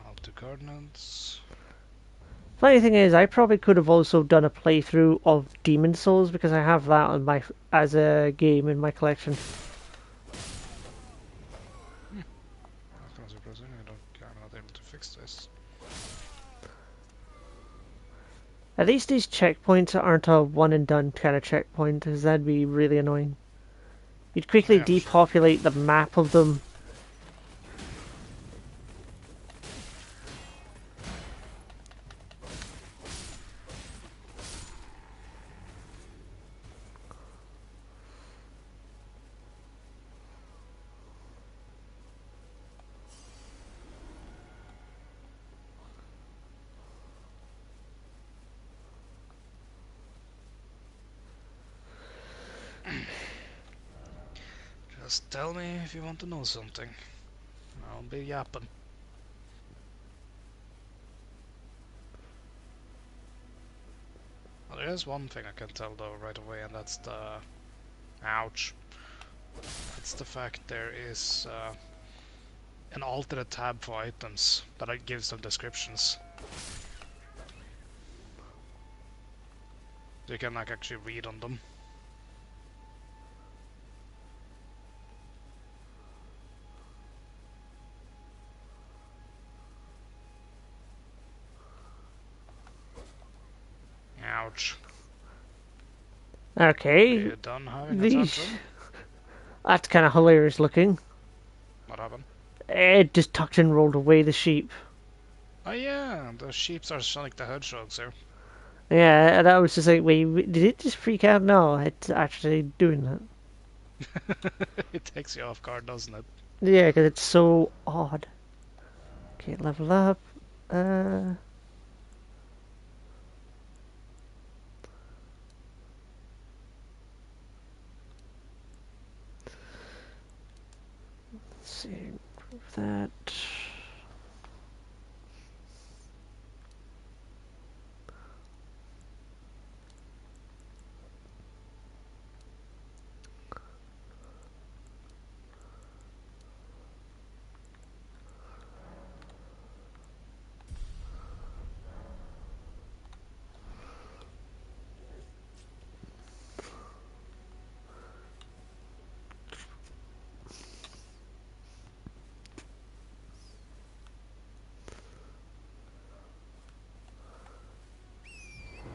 Out to coordinates. Funny thing is, I probably could have also done a playthrough of Demon Souls because I have that on my as a game in my collection. That's kind of surprising. I'm not able to fix this. At least these checkpoints aren't a one and done kind of checkpoint, because that'd be really annoying. You'd quickly Yeah, sure. depopulate the map of them. Just tell me if you want to know something. I'll be yapping. Well, there is one thing I can tell though right away, and that's the... Ouch. That's the fact there is an alternate tab for items that gives them descriptions. So you can like actually read on them. Ouch. Are Okay, you done having a these... tantrum? That's kind of hilarious looking. What happened? It just tucked and rolled away the sheep. Oh yeah, the sheeps are Sonic the Hedgehog, sir. Yeah, and I was just like, wait, did it just freak out? No, it's actually doing that. It takes you off guard, doesn't it? Yeah, because it's so odd. Okay, level up. Let's see, improve that.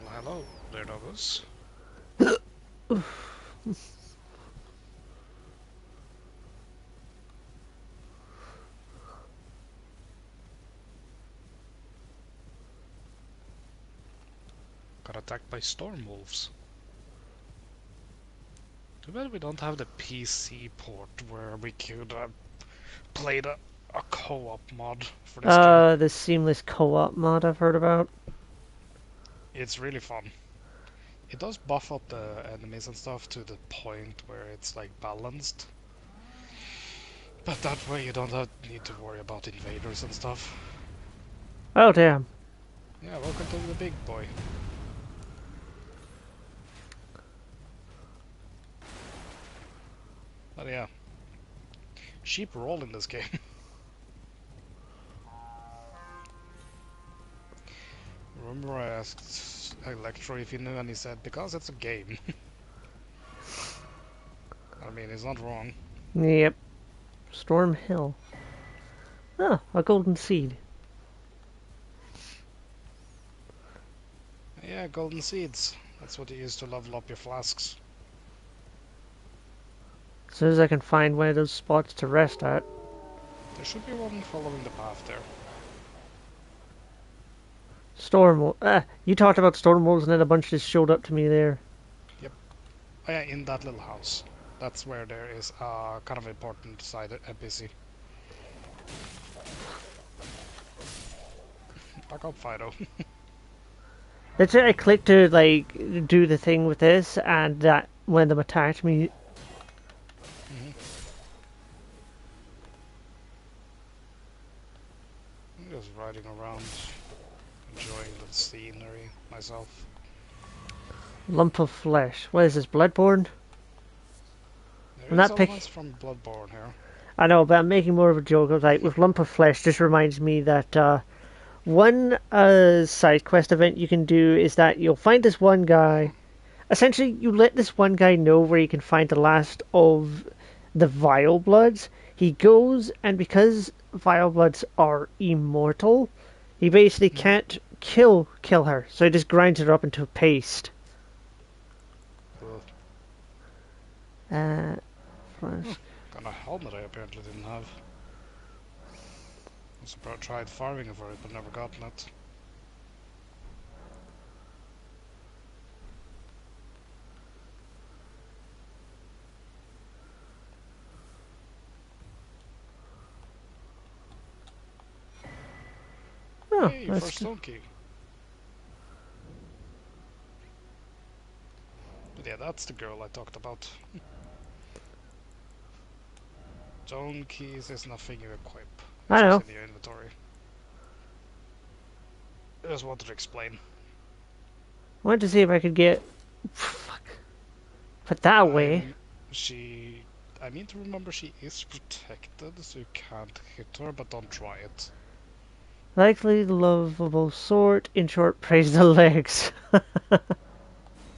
Well, hello, there doggos. Got attacked by storm wolves. Too bad we don't have the PC port where we could have played a co-op mod for this game. The seamless co-op mod I've heard about. It's really fun. It does buff up the enemies and stuff to the point where it's like balanced. But that way you don't need to worry about invaders and stuff. Oh damn. Yeah, welcome to the big boy. But yeah. Sheep roll in this game. Remember I asked Electro if he knew and he said, because it's a game. I mean, he's not wrong. Yep. Storm Hill. Oh, a golden seed. Yeah, golden seeds. That's what you use to level up your flasks. As soon as I can find one of those spots to rest at. There should be one following the path there. You talked about storm wolves and then a bunch just showed up to me there. Yep. Oh, yeah, in that little house. That's where there is a kind of important side NPC. Back up, Fido. Literally, I clicked to like do the thing with this, and that one of them attacked me. I'm just riding around, enjoying the scenery myself. Lump of flesh. What is this, Bloodborne? There I'm is not pick- elements from Bloodborne here. I know, but I'm making more of a joke. I was like, with lump of flesh, just reminds me that One side quest event you can do is that you'll find this one guy. Essentially, you let this one guy know where you can find the last of the Vile Bloods. He goes, and because Vile Bloods are immortal, he basically can't kill her. So he just grinds it up into a paste. Ugh. Uh, Got a helmet I apparently didn't have. I tried farming for it, but never gotten it. oh, Hey, that's first stone key. But yeah, that's the girl I talked about. Stone keys is nothing you equip. I It's just know. in your inventory. I just wanted to explain. I wanted to see if I could get put that away. I mean to remember she is protected, so you can't hit her, but don't try it. Likely lovable sort. In short, praise the legs.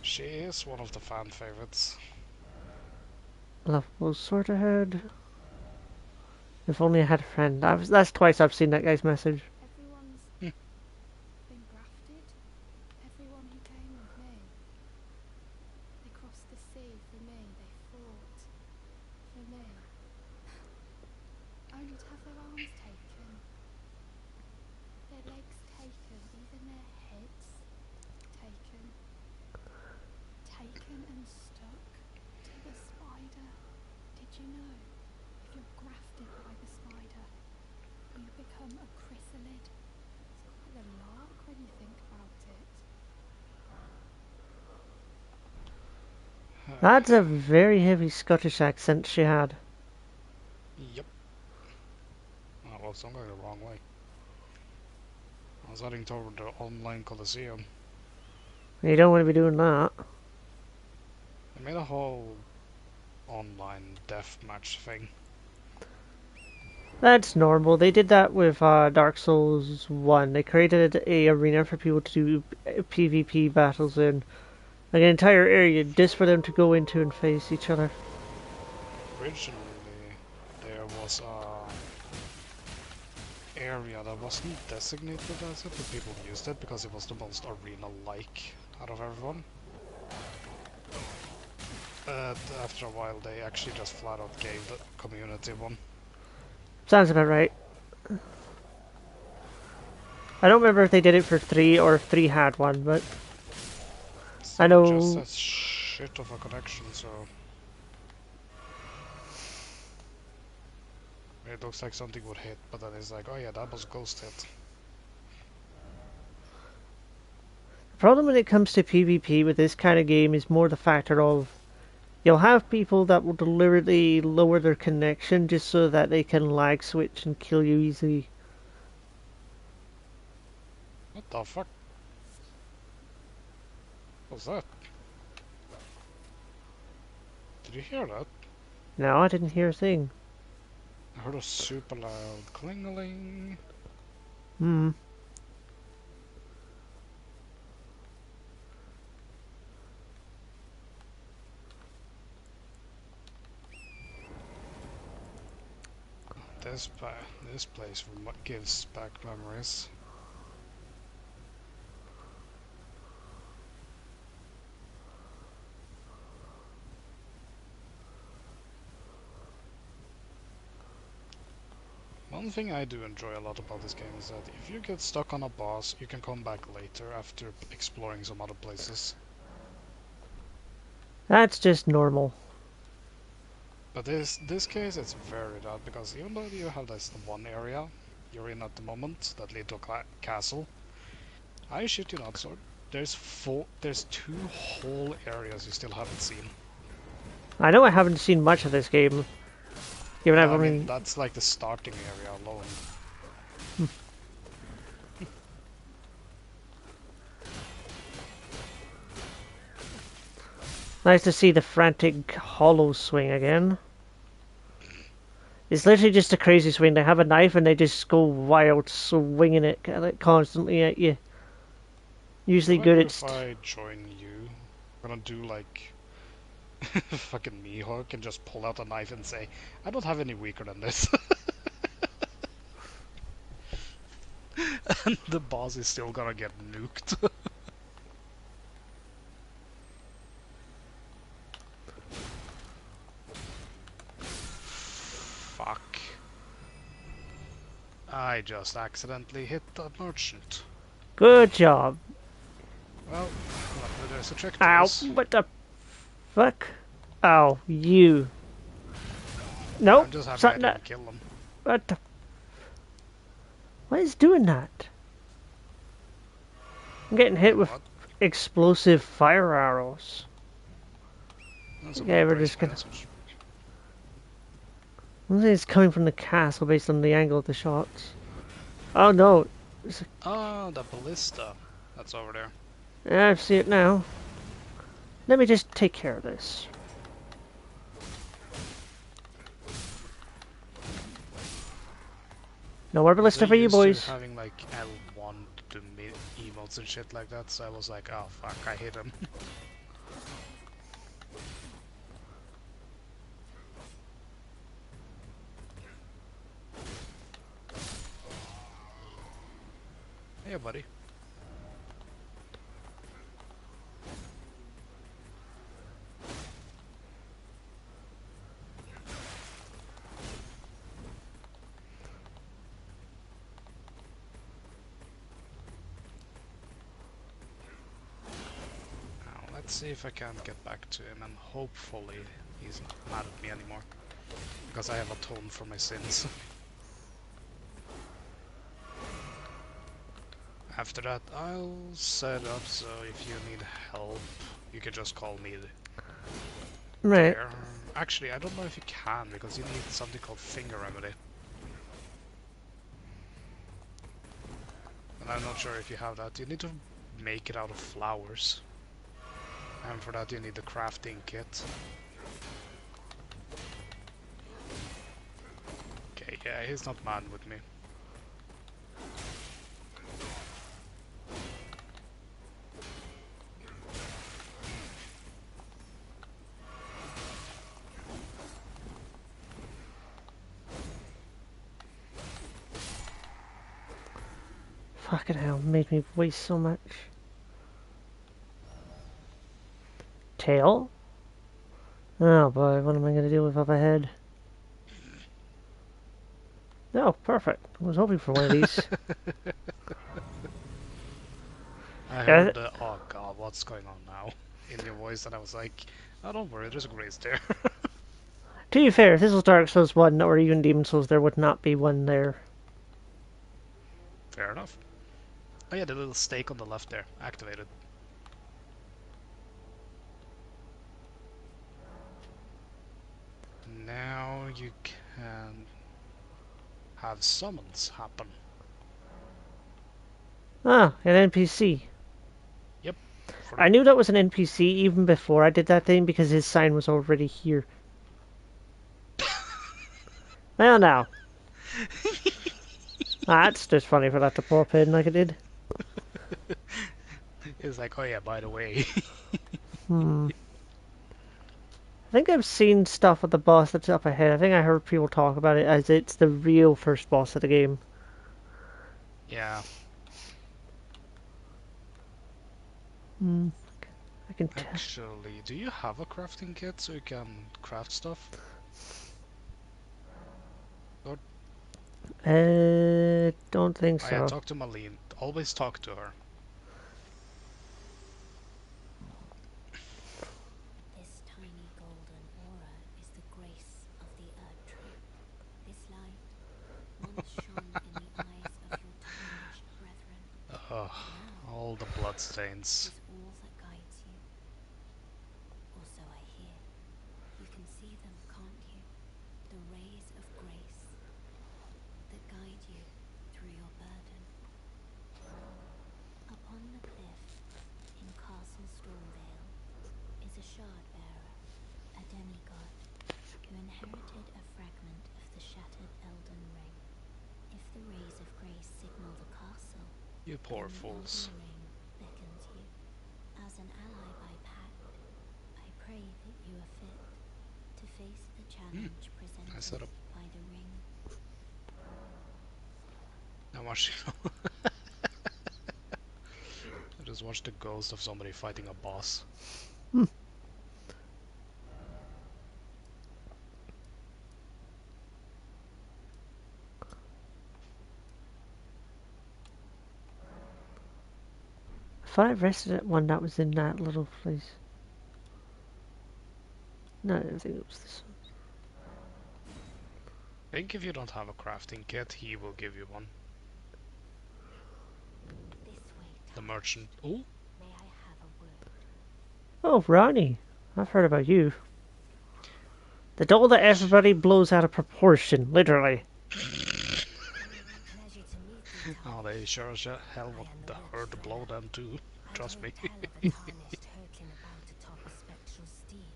She is one of the fan favorites. Lovable sort ahead. If only I had a friend. That's twice I've seen that guy's message. Everyone's been grafted. Everyone who came with me. They crossed the sea for me. They fought for me. Only to have their arms taken. Their legs taken. Even their heads taken. Taken and stuck to the spider. Did you know? If you're grafted by the spider, you become a chrysalid. It's quite a lark when you think about it. That's a very heavy Scottish accent she had. Yep. Oh, well, so I'm going the wrong way. I was heading toward the online Colosseum. You don't want to be doing that. They made a whole online deathmatch thing. That's normal. They did that with Dark Souls 1. They created a arena for people to do PvP battles in. Like an entire area just for them to go into and face each other. Originally, there was a area that wasn't designated as it, but people used it because it was the most arena-like out of everyone. But after a while, they actually just flat out gave the community one. Sounds about right. I don't remember if they did it for 3 or if 3 had one, but I know. Just has shit of a connection, so it looks like something would hit, but then it's like, oh yeah, that was a ghost hit. The problem when it comes to PvP with this kind of game is more the factor of you'll have people that will deliberately lower their connection just so that they can lag switch and kill you easily. What the fuck? What was that? Did you hear that? No, I didn't hear a thing. I heard a super loud clingeling. Hmm. This place gives back memories. One thing I do enjoy a lot about this game is that if you get stuck on a boss, you can come back later after exploring some other places. That's just normal. But this case, it's very odd because even though you have this one area you're in at the moment that lead to a castle, I shit you not, so there's 2 whole areas you still haven't seen. I know I haven't seen much of this game. Given I've I only... mean, that's like the starting area alone. Nice to see the frantic hollow swing again. It's literally just a crazy swing. They have a knife and they just go wild, swinging it like, constantly at you. Usually I good wonder at... if I join you, I'm gonna do like fucking Mihawk and just pull out a knife and say, I don't have any weaker than this. And the boss is still gonna get nuked. Fuck. I just accidentally hit the merchant. Good job. Well, luckily there's a trick to Ow, this. what the fuck? Oh, you. Nope, I'm just happy I something that... didn't kill him. What the... What is doing that? I'm getting hit with What? explosive fire arrows. That's a Yeah, we're brace just gonna... message. I think it's coming from the castle based on the angle of the shots. Oh no. Ah, the ballista. That's over there. Yeah, I see it now. Let me just take care of this. No more Because ballista they're for you used boys. to having like L1 to emotes and shit like that, so I was like, oh fuck, I hit him. Hey, buddy. Now, let's see if I can get back to him, and hopefully he's not mad at me anymore. Because I have atoned for my sins. After that, I'll set up so if you need help, you can just call me Right. there. Actually, I don't know if you can, because you need something called Finger Remedy. And I'm not sure if you have that. You need to make it out of flowers. And for that you need the crafting kit. Okay, yeah, he's not mad with me. Fucking hell, made me waste so much. Tail? Oh boy, what am I gonna deal with up ahead? Oh, perfect. I was hoping for one of these. I Yeah, heard the, oh god, what's going on now? In your voice, and I was like, oh don't worry, there's a grace there. to be fair, if this was Dark Souls 1 or even Demon Souls, there would not be one there. Fair enough. Oh yeah, the little stake on the left there, activated. Now you can have summons happen. Ah, an NPC. Yep. I knew that was an NPC even before I did that thing because his sign was already here. Well, now. That's just funny for that to pop in like it did. It's like, oh yeah, by the way. I think I've seen stuff with the boss that's up ahead. I think I heard people talk about it as it's the real first boss of the game. Yeah. I can tell. Actually, do you have a crafting kit so you can craft stuff? Don't think Oh yeah, so. talk to Malene. Always talk to her. This tiny golden aura is the grace of the Earth Tree. This light once shone in the eyes of your tarnished brethren. Ugh, Now all the bloodstains. is all that guides you. Or so I hear. You can see them, can't you? The rays of grace that guide you through your burden. Upon the cliff in Castle Stormvale is a shard bearer, a demigod, who inherited a fragment of the You poor then the fools. Elden Ring beckons you. As an ally by pact, I pray that you are fit to face the challenge I presented set up. by the ring. Now watch. I just watched the ghost of somebody fighting a boss. I thought I rested at one that was in that little place. No, I don't think it was this one. I think if you don't have a crafting kit, he will give you one. This way, The Tarnished. merchant. Oh, May I have a word? Oh, Ronnie. I've heard about you. The doll that everybody blows out of proportion, literally. Pleasure to meet thee, oh, they Tarnished. sure as hell I would am the the witch hurt to blow Flora. them too. I'd Trust me. heard tell of a Tarnished hurtling about atop a spectral steed,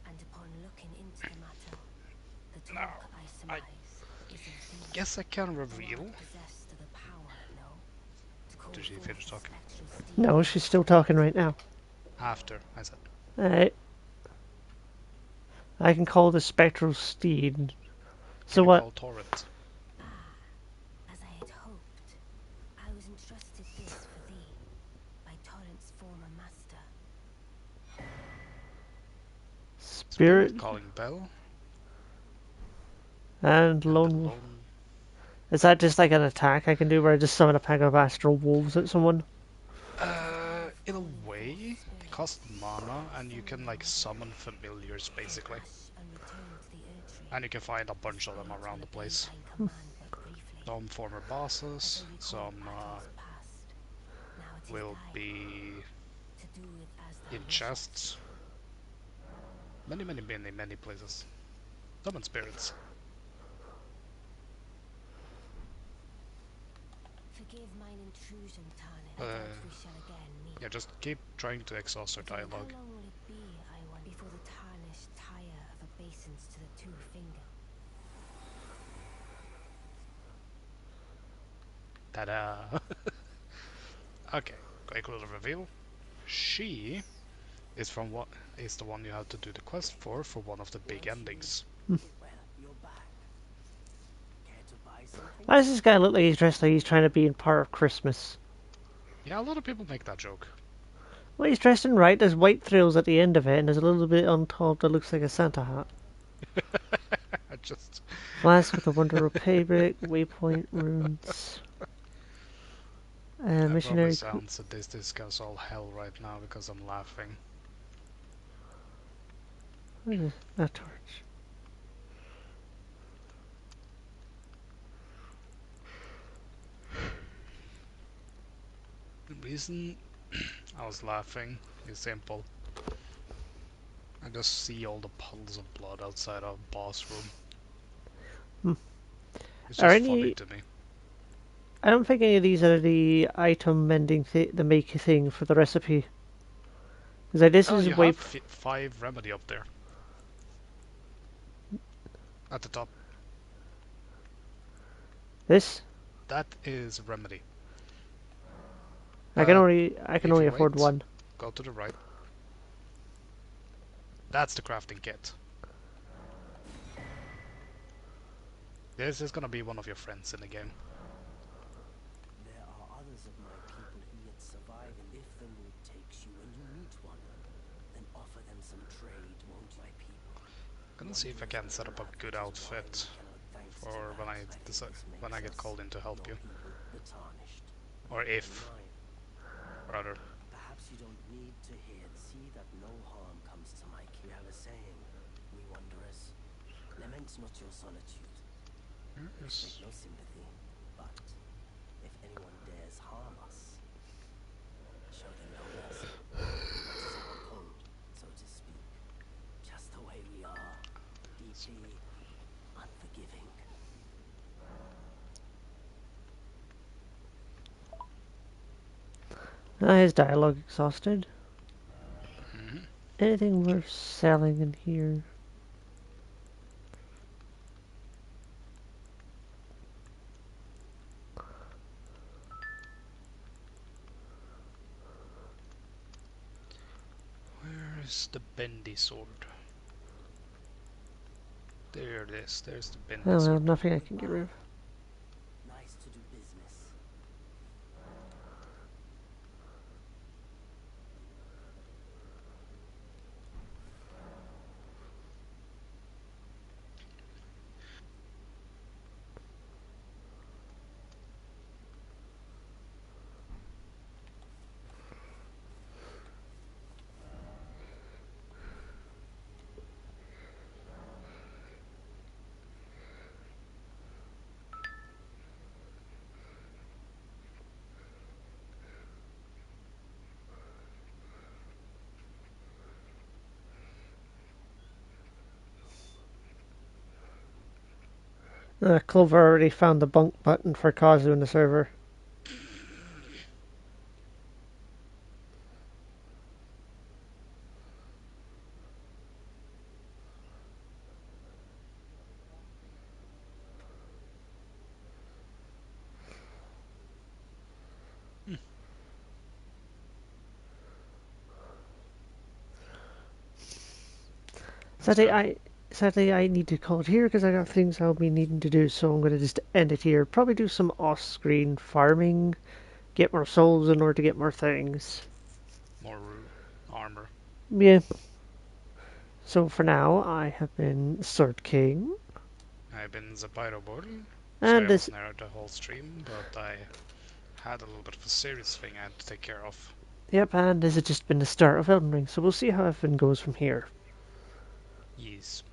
and upon looking into the matter, the No, talk I I surmise is of thee. guess I can Thou reveal. art possessed of the power, no? To call Did she forth finish the talking? spectral steed. No, she's still talking right now. After, I said. Alright. I can call the spectral steed. So Can you what? call Torrent? As I had hoped, I was entrusted this for thee by Torrent's former master. Spirit calling Bell. and And the lone wolf. lone. Is that just like an attack I can do where I just summon a pack of astral wolves at someone? In a way, they cost mana, and you can like summon familiars basically. Hush and return to the Erdtree. And you can find a bunch of them around the place. Some former bosses, some will be in chests. Many places. Summon spirits. Forgive mine intrusion, Tarnished. I doubt we shall again meet. Yeah, just keep trying to exhaust her How dialogue. long will it be, I wonder, before the Tarnished tire of obeisance to the two finger? Ta-da! Okay, quick little reveal. She is from what is the one you have to do the quest for one of the big endings. Well, you're back. Care to buy something? Why does this guy look like he's dressed like he's trying to be in part of Christmas? Yeah, a lot of people make that joke. Well, he's dressed in white, there's white thrills at the end of it, and there's a little bit on top that looks like a Santa hat. I just Flask with a Wonder Repay brick, waypoint runes. that Missionary. probably sounds that this discuss all hell right now because I'm laughing. What is a torch? The reason I was laughing is simple. I just see all the puddles of blood outside our boss room. It's Are just any- funny to me. I don't think any of these are the item mending the make thing for the recipe. Because like, this Oh, is you way. have 5 remedy up there. At the top. This That is remedy. I can Uh, only if only you afford wait. one. Go to the right. That's the crafting kit. This is gonna be one of your friends in the game. There are others of my people who yet survive, and if the mood takes you when you meet one, then offer them some trade, won't my people? Gonna see if I can set up a good outfit for when I decide when I get called in to help you, The Tarnished. or if rather. Perhaps you don't need to hear. See that no harm comes to my king. We have a saying, we wanderers, lament not your solitude. Expect no sympathy, but if anyone dares harm us, show them no mercy. That is our code, so to speak. Just the way we are, deeply unforgiving. His dialogue exhausted. Mhm. Anything worth selling in here? Where's the bendy sword? There it is. There's the bendy Oh well, sword. nothing I can get rid of. Nice to do business. Clover already found the bunk button for Kazu in the server. Sadly, I need to call it here because I got things I'll be needing to do, so I'm going to just end it here. Probably do some off-screen farming, get more souls in order to get more things. More armor. Yeah. So for now, I have been Sword King, I've been Zapiro Borl. Sorry and I this, wasn't there the whole stream, but I had a little bit of a serious thing I had to take care of. yep, and this has just been the start of Elden Ring, so we'll see how everything goes from here. Yes.